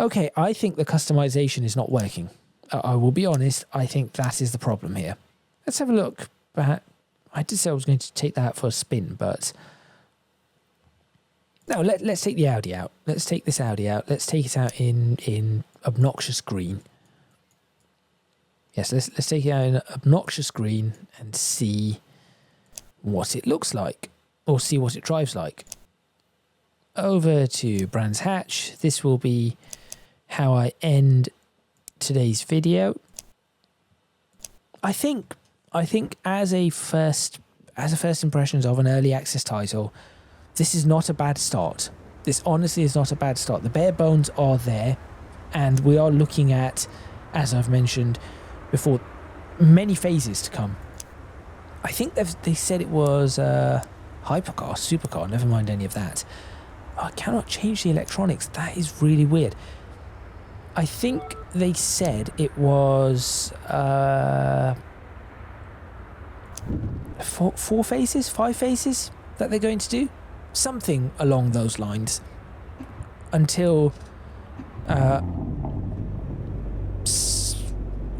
Okay, I think the customization is not working. I will be honest, I think that is the problem here. Let's have a look. Perhaps I did say I was going to take that for a spin, but... No, let's take the Audi out. Let's take this Audi out. Let's take it out in obnoxious green. Yes, let's take it out in obnoxious green and see what it looks like, or see what it drives like. Over to Brands Hatch. This will be how I end today's video. I think as a first impressions of an early access title, this is not a bad start. This honestly is not a bad start. The bare bones are there, and we are looking at, as I've mentioned before, many phases to come. I think they said it was hypercar, supercar, never mind any of that. I cannot change the electronics. That is really weird. I think they said it was 4 phases, 5 phases that they're going to do. Something along those lines. Until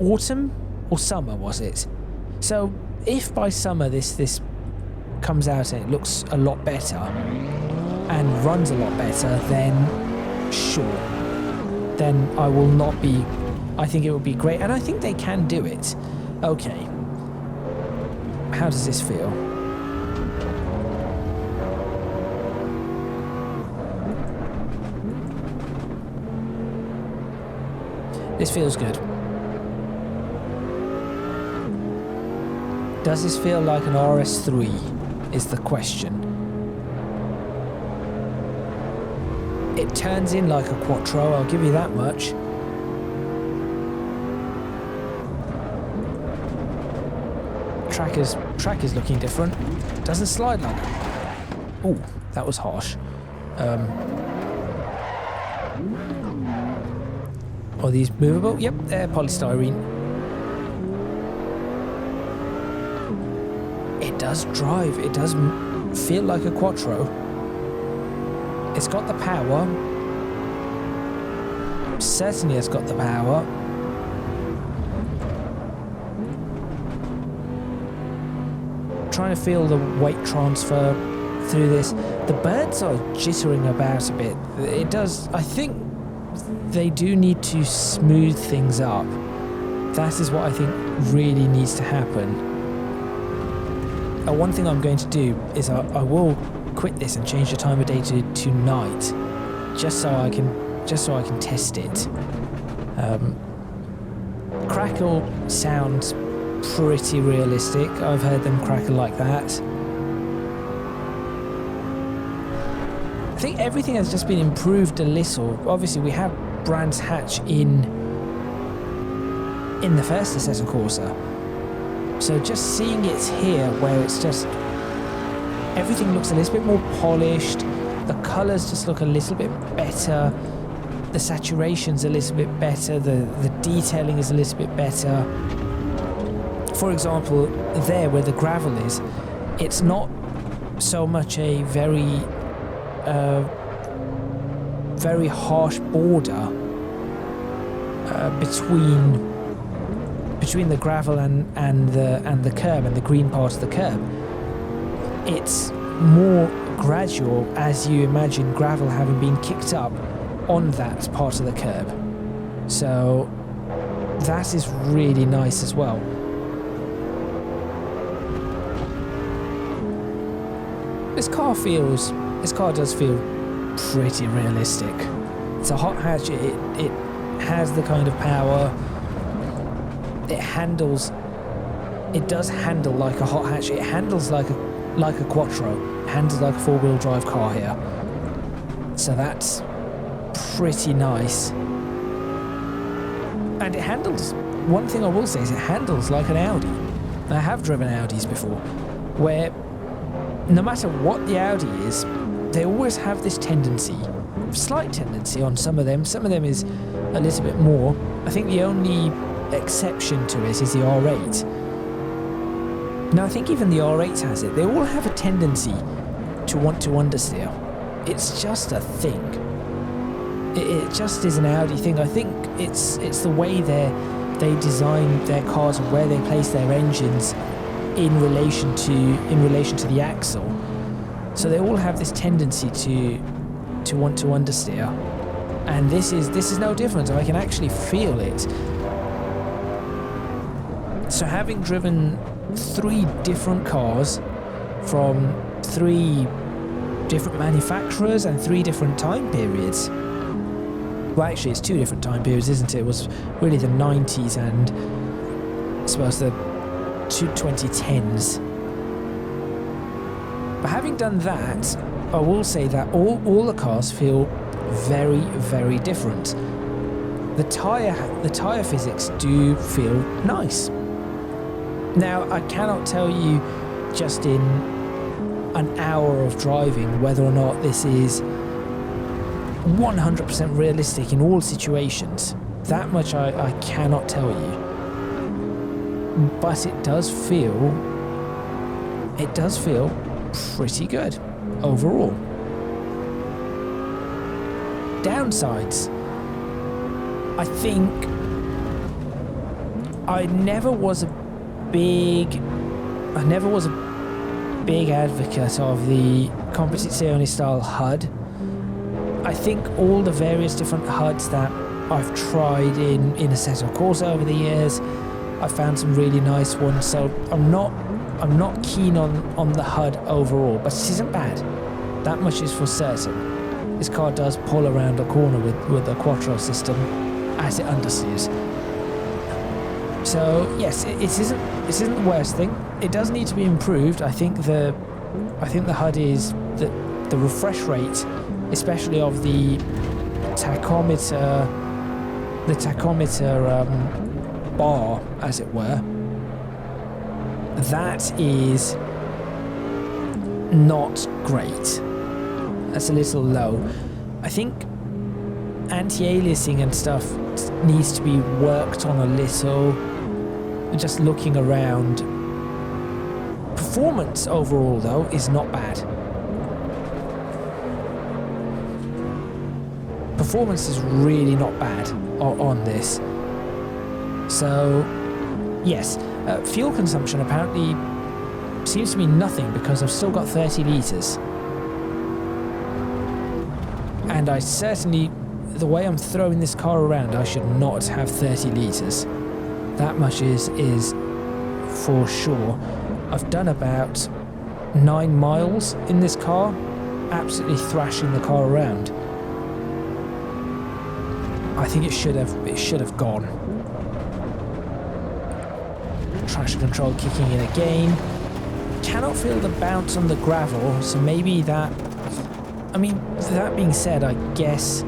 autumn or summer, was it? So if by summer this comes out and it looks a lot better and runs a lot better, then sure. Then I will not be... I think it would be great, and I think they can do it. Okay. How does this feel? This feels good. Does this feel like an RS3 is the question. It turns in like a Quattro, I'll give you that much. Track is looking different. Doesn't slide like that. Oh, that was harsh. Are these movable? Yep, they're polystyrene. It does drive. It does feel like a Quattro. It's got the power. Certainly it's got the power. Trying to feel the weight transfer through this. The birds are jittering about a bit. It does. I think they do need to smooth things up. That is what I think really needs to happen. One thing I'm going to do is I will quit this and change the time of day to night, just so I can test it. Crackle sounds pretty realistic. I've heard them crackle like that. I think everything has just been improved a little. Obviously, we have Brands Hatch in the first Assetto Corsa, so just seeing it here, where it's just everything looks a little bit more polished. The colours just look a little bit better. The saturation's a little bit better. The detailing is a little bit better. For example, there where the gravel is, it's not so much a very harsh border between the gravel and the curb and the green part of the curb. It's more gradual, as you imagine gravel having been kicked up on that part of the curb. So that is really nice as well. This car does feel pretty realistic. It's a hot hatch. It has the kind of power. It does handle like a hot hatch. It handles like a quattro. It handles like a four-wheel drive car here. So that's pretty nice. And it handles, one thing I will say is it handles like an Audi. I have driven Audis before, where no matter what the Audi is, they always have this tendency, slight tendency on some of them. Some of them is a little bit more. I think the only exception to it is the R8. Now I think even the R8 has it. They all have a tendency to want to understeer. It's just a thing. It just is an Audi thing. I think it's the way they design their cars and where they place their engines in relation to the axle. So they all have this tendency to want to understeer, and this is no different. I can actually feel it. So having driven 3 different cars from 3 different manufacturers and 3 different time periods. Well, actually, it's 2 different time periods, isn't it? It was really the 90s and I suppose the 2010s. But having done that, I will say that all the cars feel very, very different. The tyre physics do feel nice. Now, I cannot tell you just in an hour of driving whether or not this is 100% realistic in all situations. That much I cannot tell you. But it does feel pretty good overall. Downsides. I think I never was a big advocate of the Competizione style HUD. I think all the various different HUDs that I've tried in Assetto Corsa over the years, I've found some really nice ones. So I'm not keen on the HUD overall, but it isn't bad. That much is for certain. This car does pull around a corner with the quattro system as it understeers. So yes, it isn't the worst thing. It does need to be improved. I think the HUD is the refresh rate, especially of the tachometer bar, as it were. That is not great. That's a little low. I think anti-aliasing and stuff needs to be worked on a little. Just looking around. Performance overall, though, is not bad. Performance is really not bad on this. So, yes, fuel consumption apparently seems to be nothing because I've still got 30 litres. And I certainly, the way I'm throwing this car around, I should not have 30 litres. That much is for sure. I've done about 9 miles in this car, absolutely thrashing the car around. I think it should have gone. Traction control kicking in again. Cannot feel the bounce on the gravel, so maybe that... I mean, that being said, I guess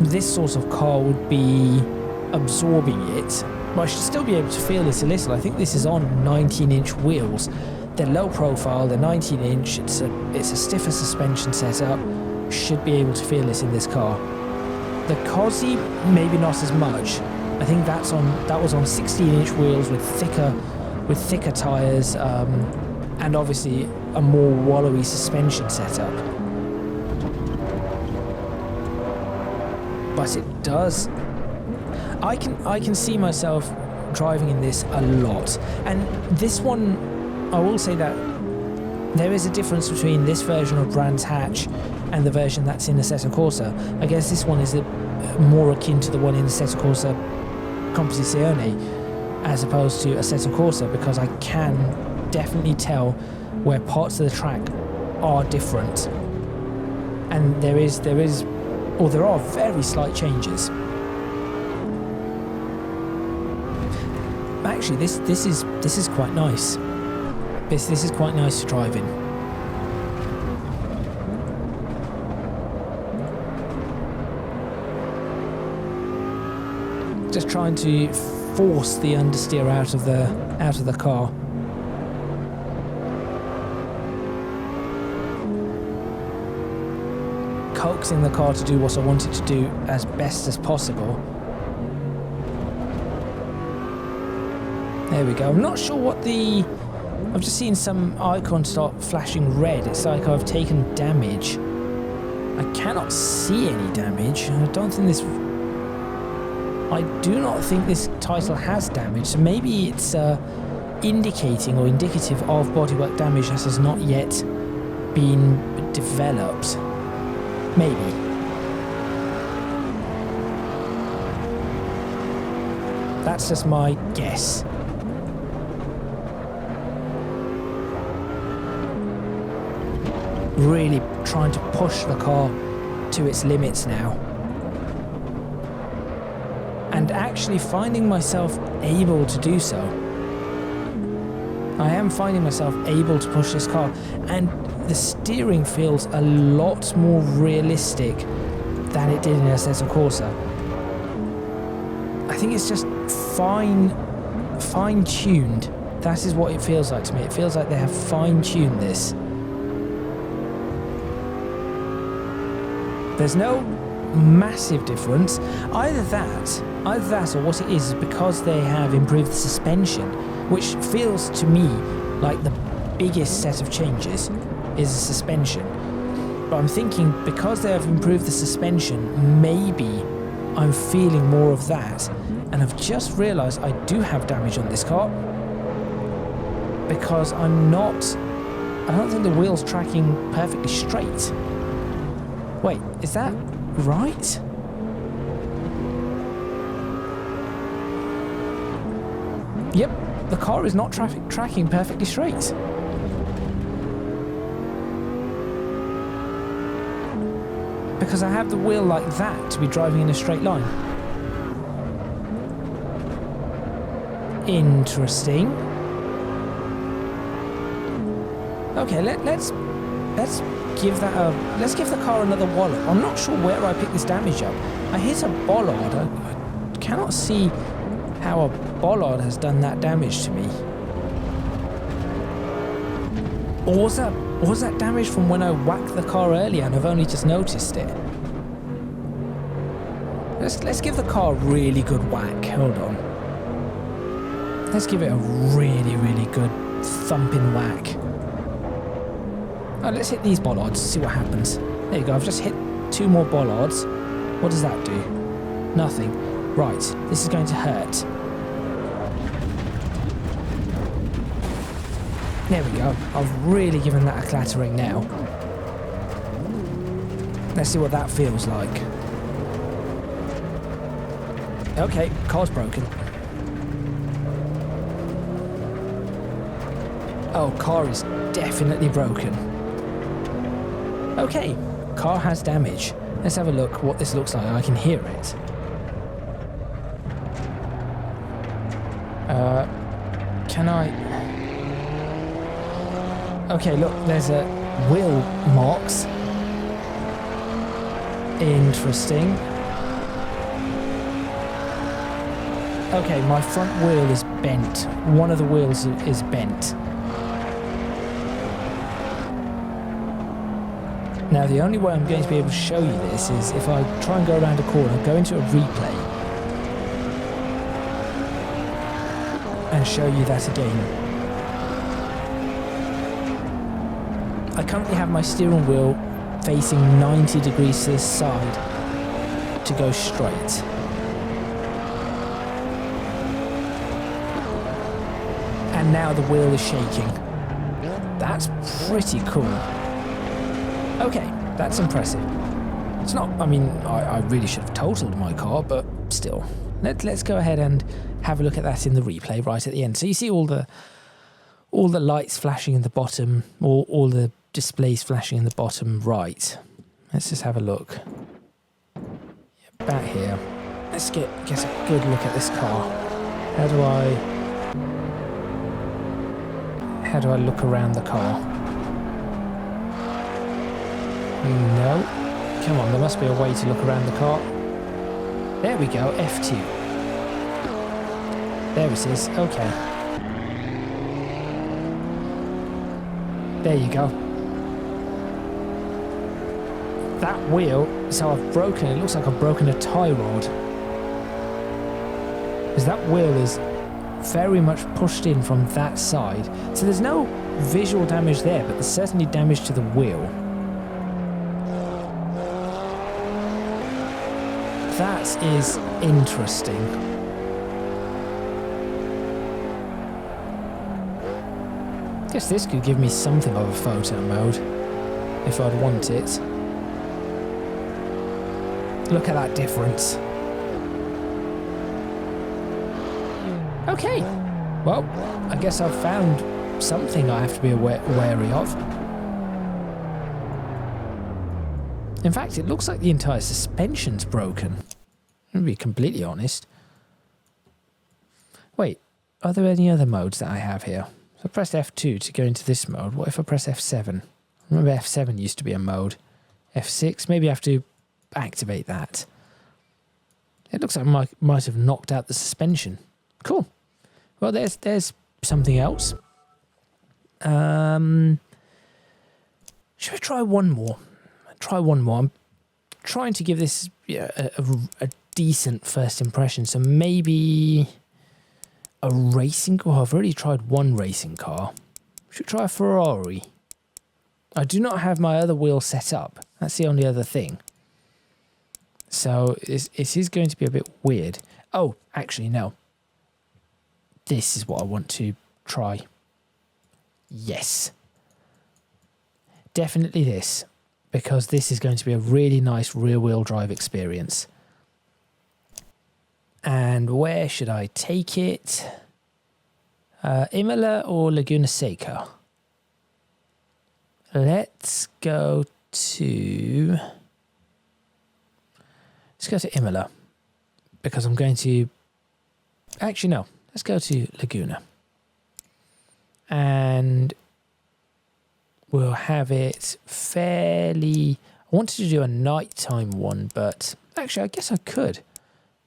this sort of car would be absorbing it, but I should still be able to feel it a little. I think this is on 19-inch wheels. They're low profile, they're 19-inch, it's a stiffer suspension setup. Should be able to feel it in this car. The Cosy, maybe not as much. I think that was on 16-inch wheels with thicker tyres, and obviously a more wallowy suspension setup. But it does. I can see myself driving in this a lot, and this one, I will say that there is a difference between this version of Brands Hatch and the version that's in Assetto Corsa. I guess this one is more akin to the one in Assetto Corsa Competizione as opposed to Assetto Corsa, because I can definitely tell where parts of the track are different, and there are very slight changes. Actually, this is quite nice. This is quite nice to drive in. Just trying to force the understeer out of the car. Coaxing the car to do what I want it to do as best as possible. There we go. I'm not sure what I've just seen some icons start flashing red. It's like I've taken damage. I cannot see any damage. I do not think this title has damage, so maybe it's indicating or indicative of bodywork damage that has not yet been developed. Maybe. That's just my guess. Really trying to push the car to its limits now. And actually finding myself able to do so. I am finding myself able to push this car, and the steering feels a lot more realistic than it did in Assetto Corsa. I think it's just fine-tuned. That is what it feels like to me. It feels like they have fine-tuned this. There's no massive difference. Either that or what it is because they have improved the suspension, which feels to me like the biggest set of changes is the suspension. But I'm thinking because they have improved the suspension, maybe I'm feeling more of that. And I've just realised I do have damage on this car because I don't think the wheel's tracking perfectly straight. Wait, is that right? Yep, the car is not tracking perfectly straight. Because I have the wheel like that to be driving in a straight line. Interesting. Okay, let's give the car another wallop. I'm not sure where I picked this damage up. I hit a bollard. I cannot see how a bollard has done that damage to me. Or was that damage from when I whacked the car earlier and I've only just noticed it? Let's give the car a really good whack. Hold on. Let's give it a really, really good thumping whack. Oh, let's hit these bollards, see what happens. There you go, I've just hit 2 more bollards. What does that do? Nothing. Right, this is going to hurt. There we go. I've really given that a clattering now. Let's see what that feels like. Okay, car's broken. Oh, car is definitely broken. Okay, car has damage. Let's have a look what this looks like. I can hear it. Can I... Okay, look, there's a wheel marks. Interesting. Okay, my front wheel is bent. One of the wheels is bent. Now, the only way I'm going to be able to show you this is if I try and go around a corner, go into a replay, and show you that again. I currently have my steering wheel facing 90 degrees to the side to go straight. And now the wheel is shaking. That's pretty cool. Okay, that's impressive. It's not, I mean, I really should have totaled my car, but still. Let's go ahead and have a look at that in the replay right at the end. So you see all the lights flashing in the bottom, all the displays flashing in the bottom right. Let's just have a look. Yeah, back here. Let's get a good look at this car. How do I look around the car? No. Come on, there must be a way to look around the car. There we go, F2. There it is, okay. There you go. That wheel, so I've broken, it looks like I've broken a tie rod. Because that wheel is very much pushed in from that side. So there's no visual damage there, but there's certainly damage to the wheel. That is interesting. Guess this could give me something of a photo mode, if I'd want it. Look at that difference. Okay, well, I guess I've found something I have to be wary of. In fact, it looks like the entire suspension's broken. To be completely honest. Wait, are there any other modes that I have here? So I pressed F2 to go into this mode. What if I press F7? Remember F7 used to be a mode. F6, maybe I have to activate that. It looks like I might have knocked out the suspension. Cool. Well, there's something else. Should we try one more? I'm trying to give this a decent first impression. So maybe a racing car. I've already tried one racing car. Should try a Ferrari. I do not have my other wheel set up. That's the only other thing. So it is going to be a bit weird. Oh, actually, no. This is what I want to try. Yes. Definitely this. Because this is going to be a really nice rear-wheel drive experience. And where should I take it? Imola or Laguna Seca? Let's go to Imola. Because I'm going to... Actually, no. Let's go to Laguna. And we'll have it fairly... I wanted to do a nighttime one, but actually I guess I could.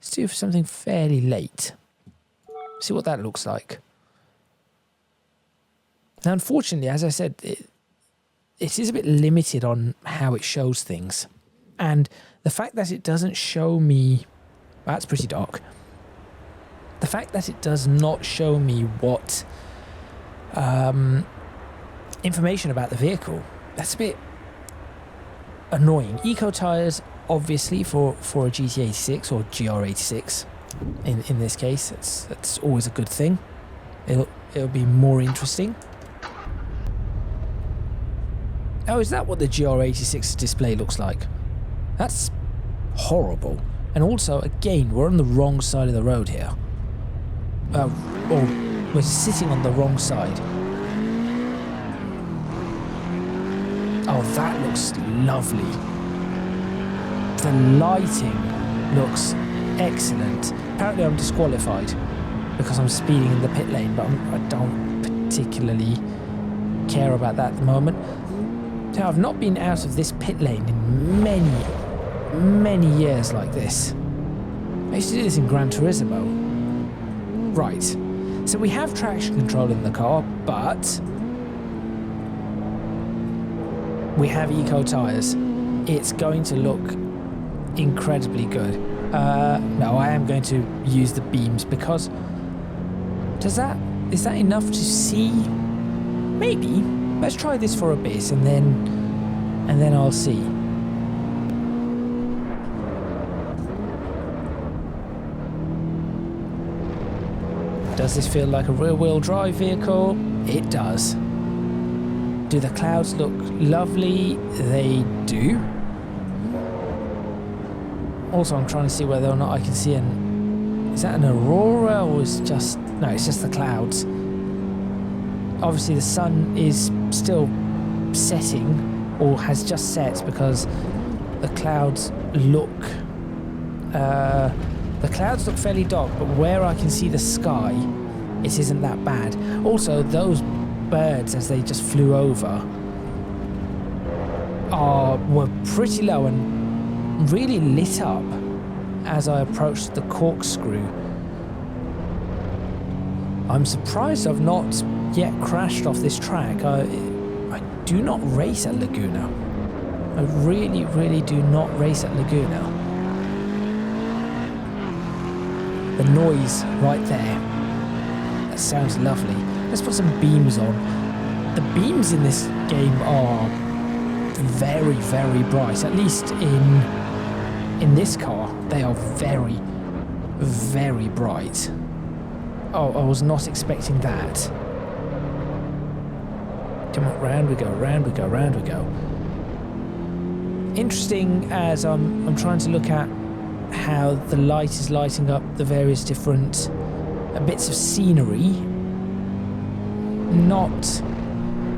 Let's do something fairly late. See what that looks like. Now, unfortunately, as I said, it is a bit limited on how it shows things. And the fact that it doesn't show me... That's pretty dark. The fact that it does not show me what information about the vehicle, that's a bit annoying. Eco tires, obviously, for a GT86 or GR86 in this case, that's always a good thing. It'll be more interesting. Oh, is that what the GR86 display looks like? That's horrible. And also, again, we're on the wrong side of the road here. Or we're sitting on the wrong side. Oh, that looks lovely. The lighting looks excellent. Apparently I'm disqualified because I'm speeding in the pit lane, but I don't particularly care about that at the moment. So I've not been out of this pit lane in many years like this. I used to do this in Gran Turismo. Right, so we have traction control in the car, but we have eco tyres. It's going to look incredibly good. No, I am going to use the beams because is that enough to see? Maybe. Let's try this for a bit and then I'll see. Does this feel like a rear-wheel drive vehicle? It does. Do the clouds look lovely? They do. Also, I'm trying to see whether or not I can see is that an aurora or is just... No, it's just the clouds. Obviously the sun is still setting or has just set because the clouds look fairly dark, but where I can see the sky, it isn't that bad. Also, those birds as they just flew over were pretty low and really lit up as I approached the corkscrew. I'm surprised I've not yet crashed off this track. I do not race at Laguna. I really do not race at Laguna. The noise right there, that sounds lovely. Let's put some beams on. The beams in this game are very bright. At least in this car, they are very bright. Oh, I was not expecting that. Come on, round we go, round we go, round we go. Interesting as I'm trying to look at how the light is lighting up the various different bits of scenery.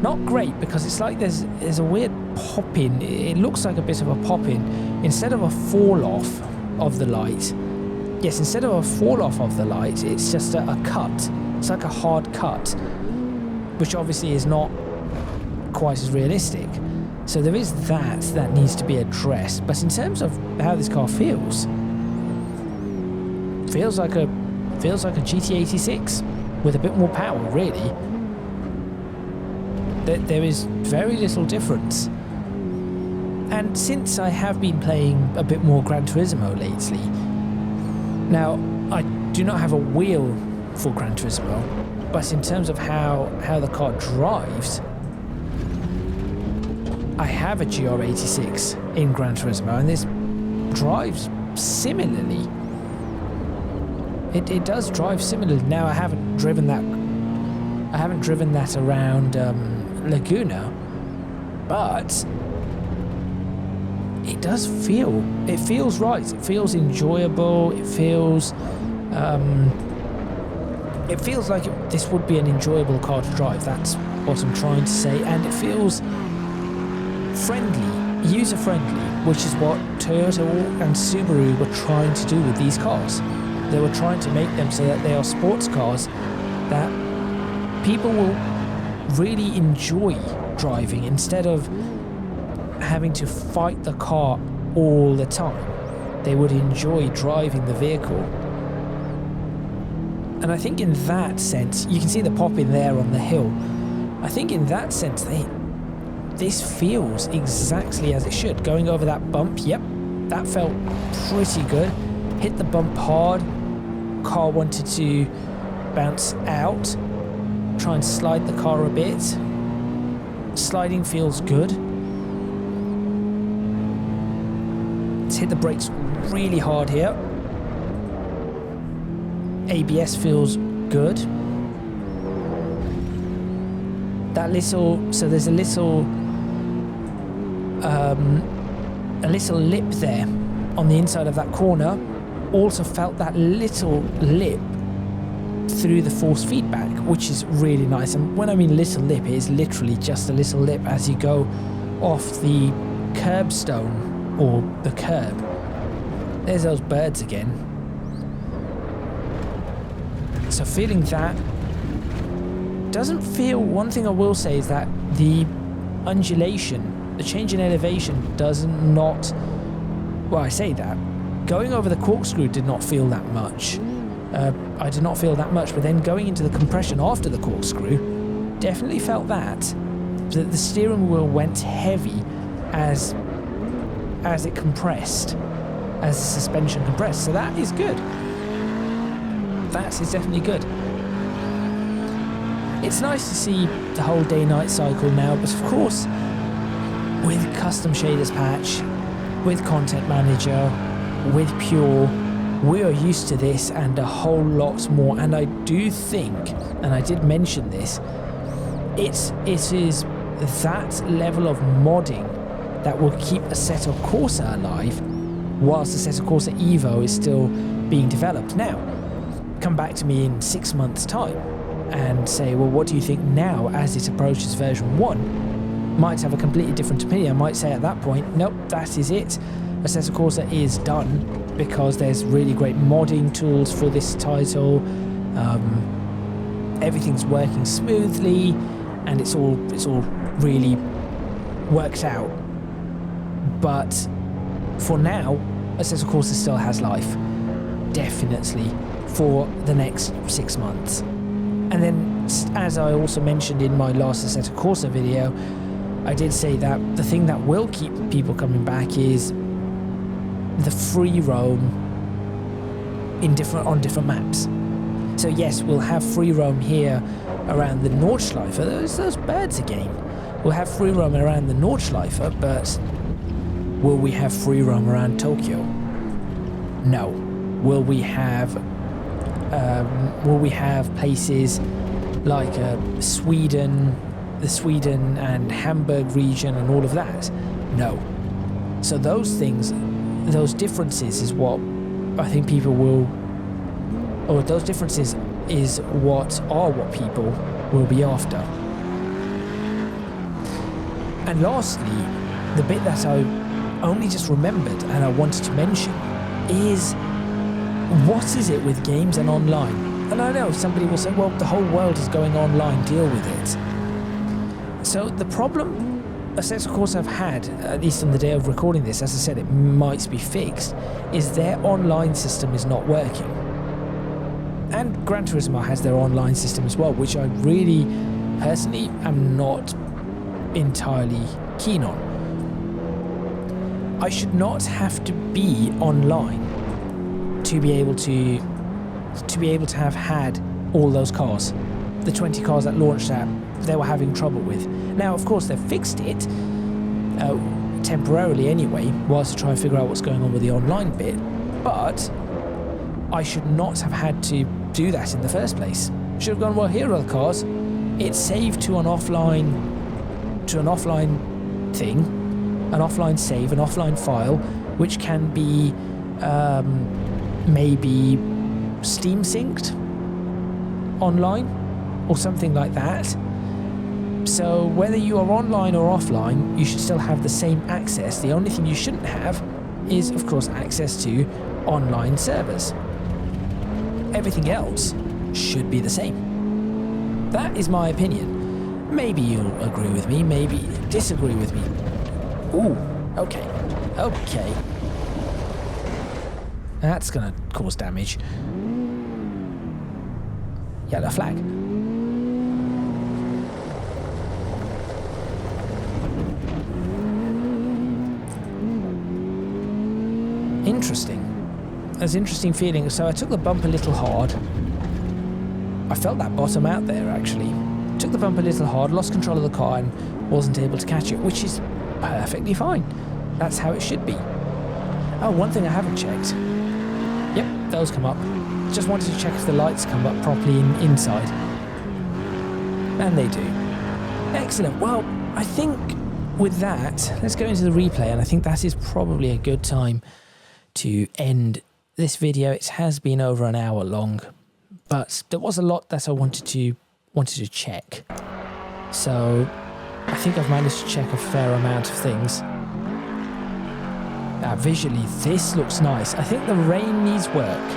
Not great, because it's like there's a weird pop-in. It looks like a bit of a pop-in. Instead of a fall-off of the light, yes, instead of a fall-off of the light, it's just a cut. It's like a hard cut, which obviously is not quite as realistic. So there is that needs to be addressed. But in terms of how this car feels like a GT86 with a bit more power, really. There is very little difference. And since I have been playing a bit more Gran Turismo lately, now I do not have a wheel for Gran Turismo, but in terms of how the car drives, I have a GR86 in Gran Turismo, and this drives similarly. It does drive similarly. Now I haven't driven that around Laguna, but it does feels right. It feels enjoyable. It feels like this would be an enjoyable car to drive. That's what I'm trying to say. And it feels friendly, user-friendly, which is what Toyota and Subaru were trying to do with these cars. They were trying to make them so that they are sports cars that people will really enjoy driving instead of having to fight the car all the time. They would enjoy driving the vehicle. And I think in that sense, you can see the pop in there on the hill. I think in that sense, this feels exactly as it should. Going over that bump, yep, that felt pretty good. Hit the bump hard. Car wanted to bounce out. Try and slide the car a bit. Sliding feels good. Let's hit the brakes really hard here. ABS feels good. So there's a little lip there on the inside of that corner. Also felt that little lip through the force feedback, which is really nice. And when I mean little lip, it is literally just a little lip as you go off the curbstone or the curb. There's those birds again. So feeling that doesn't feel, one thing I will say is that the undulation, the change in elevation does not, well, I say that, going over the corkscrew did not feel that much. I did not feel that much, but then going into the compression after the corkscrew, definitely felt that the steering wheel went heavy as it compressed, as the suspension compressed. So that is good. That is definitely good. It's nice to see the whole day-night cycle now, but of course, with custom shaders patch, with content manager, with Pure, we are used to this and a whole lot more. And I do think, and I did mention this, it is that level of modding that will keep Assetto Corsa alive whilst Assetto Corsa Evo is still being developed. Now, come back to me in 6 months' time and say, well, what do you think now as it approaches version 1? Might have a completely different opinion. I might say at that point, nope, that is it. Assetto Corsa is done because there's really great modding tools for this title. Everything's working smoothly and it's all really worked out. But for now, Assetto Corsa still has life, definitely, for the next 6 months. And then, as I also mentioned in my last Assetto Corsa video, I did say that the thing that will keep people coming back is the free roam on different maps. So yes, we'll have free roam here around the Nordschleife. Those birds again. We'll have free roam around the Nordschleife, but will we have free roam around Tokyo? No. Will we have places like Sweden, the Sweden and Hamburg region and all of that? No. So those things, those differences is what I think people will, or those differences is what people will be after. And lastly, the bit that I only just remembered and I wanted to mention is, what is it with games and online? And I know somebody will say, well, the whole world is going online, deal with it. So the problem Assetto Corsa have had, at least on the day of recording this, as I said, it might be fixed, is their online system is not working. And Gran Turismo has their online system as well, which I really, personally, am not entirely keen on. I should not have to be online to be able to have had all those cars. The 20 cars that launched that they were having trouble with. Now, of course, they've fixed it temporarily anyway, whilst to try and figure out what's going on with the online bit. But I should not have had to do that in the first place. Should have gone, well, here are the cars. It's saved to an offline thing, an offline save, an offline file, which can be maybe Steam synced online or something like that. So whether you are online or offline, you should still have the same access. The only thing you shouldn't have is, of course, access to online servers. Everything else should be the same. That is my opinion. Maybe you'll agree with me, maybe disagree with me. Ooh, okay. That's gonna cause damage. Yellow flag. Interesting. That's an interesting feeling. So I took the bump a little hard. I felt that bottom out there, actually. Took the bump a little hard, lost control of the car and wasn't able to catch it, which is perfectly fine. That's how it should be. Oh, one thing I haven't checked. Yep, those come up. Just wanted to check if the lights come up properly inside. And they do. Excellent. Well, I think with that, let's go into the replay, and I think that is probably a good time to end this video. It has been over an hour long, but there was a lot that I wanted to check. So I think I've managed to check a fair amount of things. Visually, this looks nice. I think the rain needs work,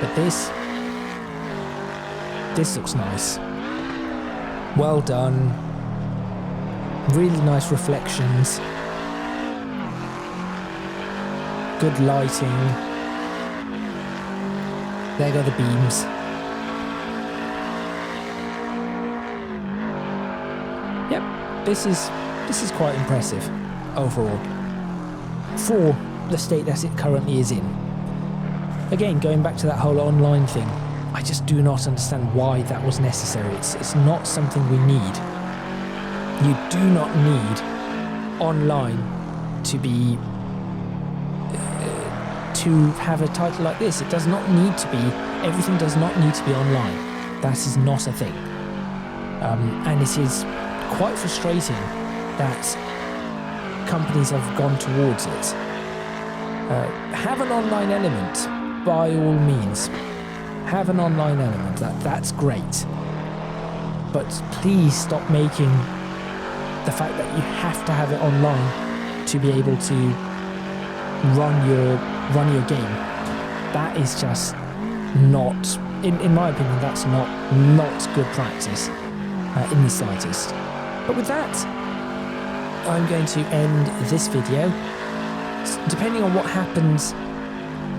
but this looks nice. Well done. Really nice reflections. Good lighting. There go the beams. Yep, this is quite impressive overall for the state that it currently is in. Again, going back to that whole online thing, I just do not understand why that was necessary. It's not something we need. You do not need online to be to have a title like this. It does not need to be. Everything does not need to be online. That is not a thing. And it is quite frustrating that companies have gone towards it. Have an online element, by all means. Have an online element. That's great. But please stop making the fact that you have to have it online to be able to run your game. That is just not, in my opinion, that's not good practice in the slightest. But with that, I'm going to end this video. Depending on what happens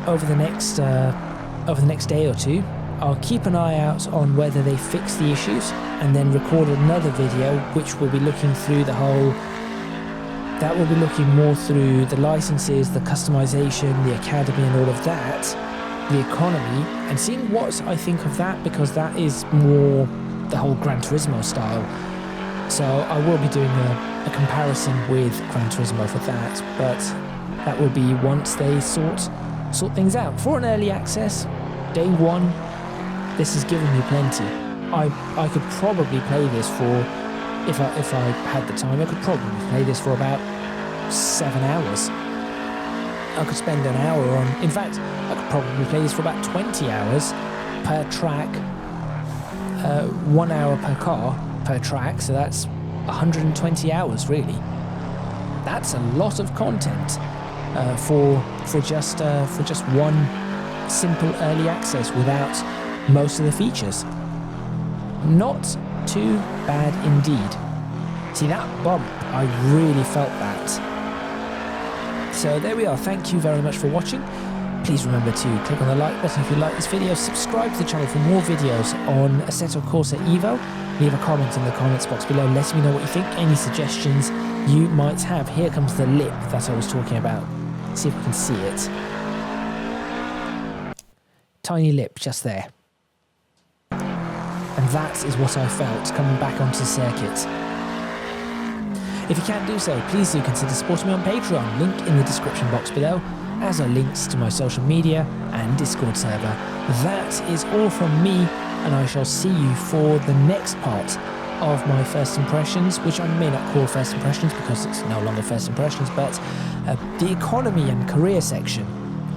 over the next day or two, I'll keep an eye out on whether they fix the issues and then record another video which will be looking through the whole, that will be looking more through the licenses, the customization, the academy and all of that, the economy, and seeing what I think of that, because that is more the whole Gran Turismo style. So I will be doing a comparison with Gran Turismo for that, but that will be once they sort things out. For an early access, day one, this has given me plenty. I could probably play this for, if I had the time, I could probably play this for about 7 hours. I could spend an hour on, in fact, I could probably play this for about 20 hours per track, 1 hour per car per track, so that's 120 hours really. That's a lot of content for just one simple early access without most of the features. Not too bad indeed. See, that bump, I really felt that. So there we are. Thank you very much for watching. Please remember to click on the like button if you like this video, subscribe to the channel for more videos on Assetto Corsa Evo, leave a comment in the comments box below letting me know what you think, any suggestions you might have. Here comes the lip that I was talking about. See if we can see it. Tiny lip just there. And that is what I felt coming back onto the circuit. If you can do so, please do consider supporting me on Patreon, link in the description box below, as are links to my social media and Discord server. That is all from me, and I shall see you for the next part of my first impressions, which I may not call first impressions because it's no longer first impressions, but the economy and career section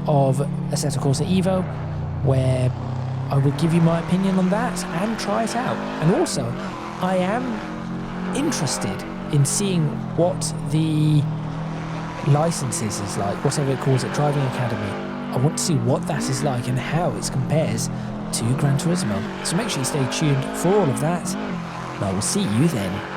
of Assetto Corsa Evo, where I will give you my opinion on that and try it out. And also, I am interested in seeing what the licenses is like, whatever it calls it, Driving Academy. I want to see what that is like and how it compares to Gran Turismo. So make sure you stay tuned for all of that, and I will see you then.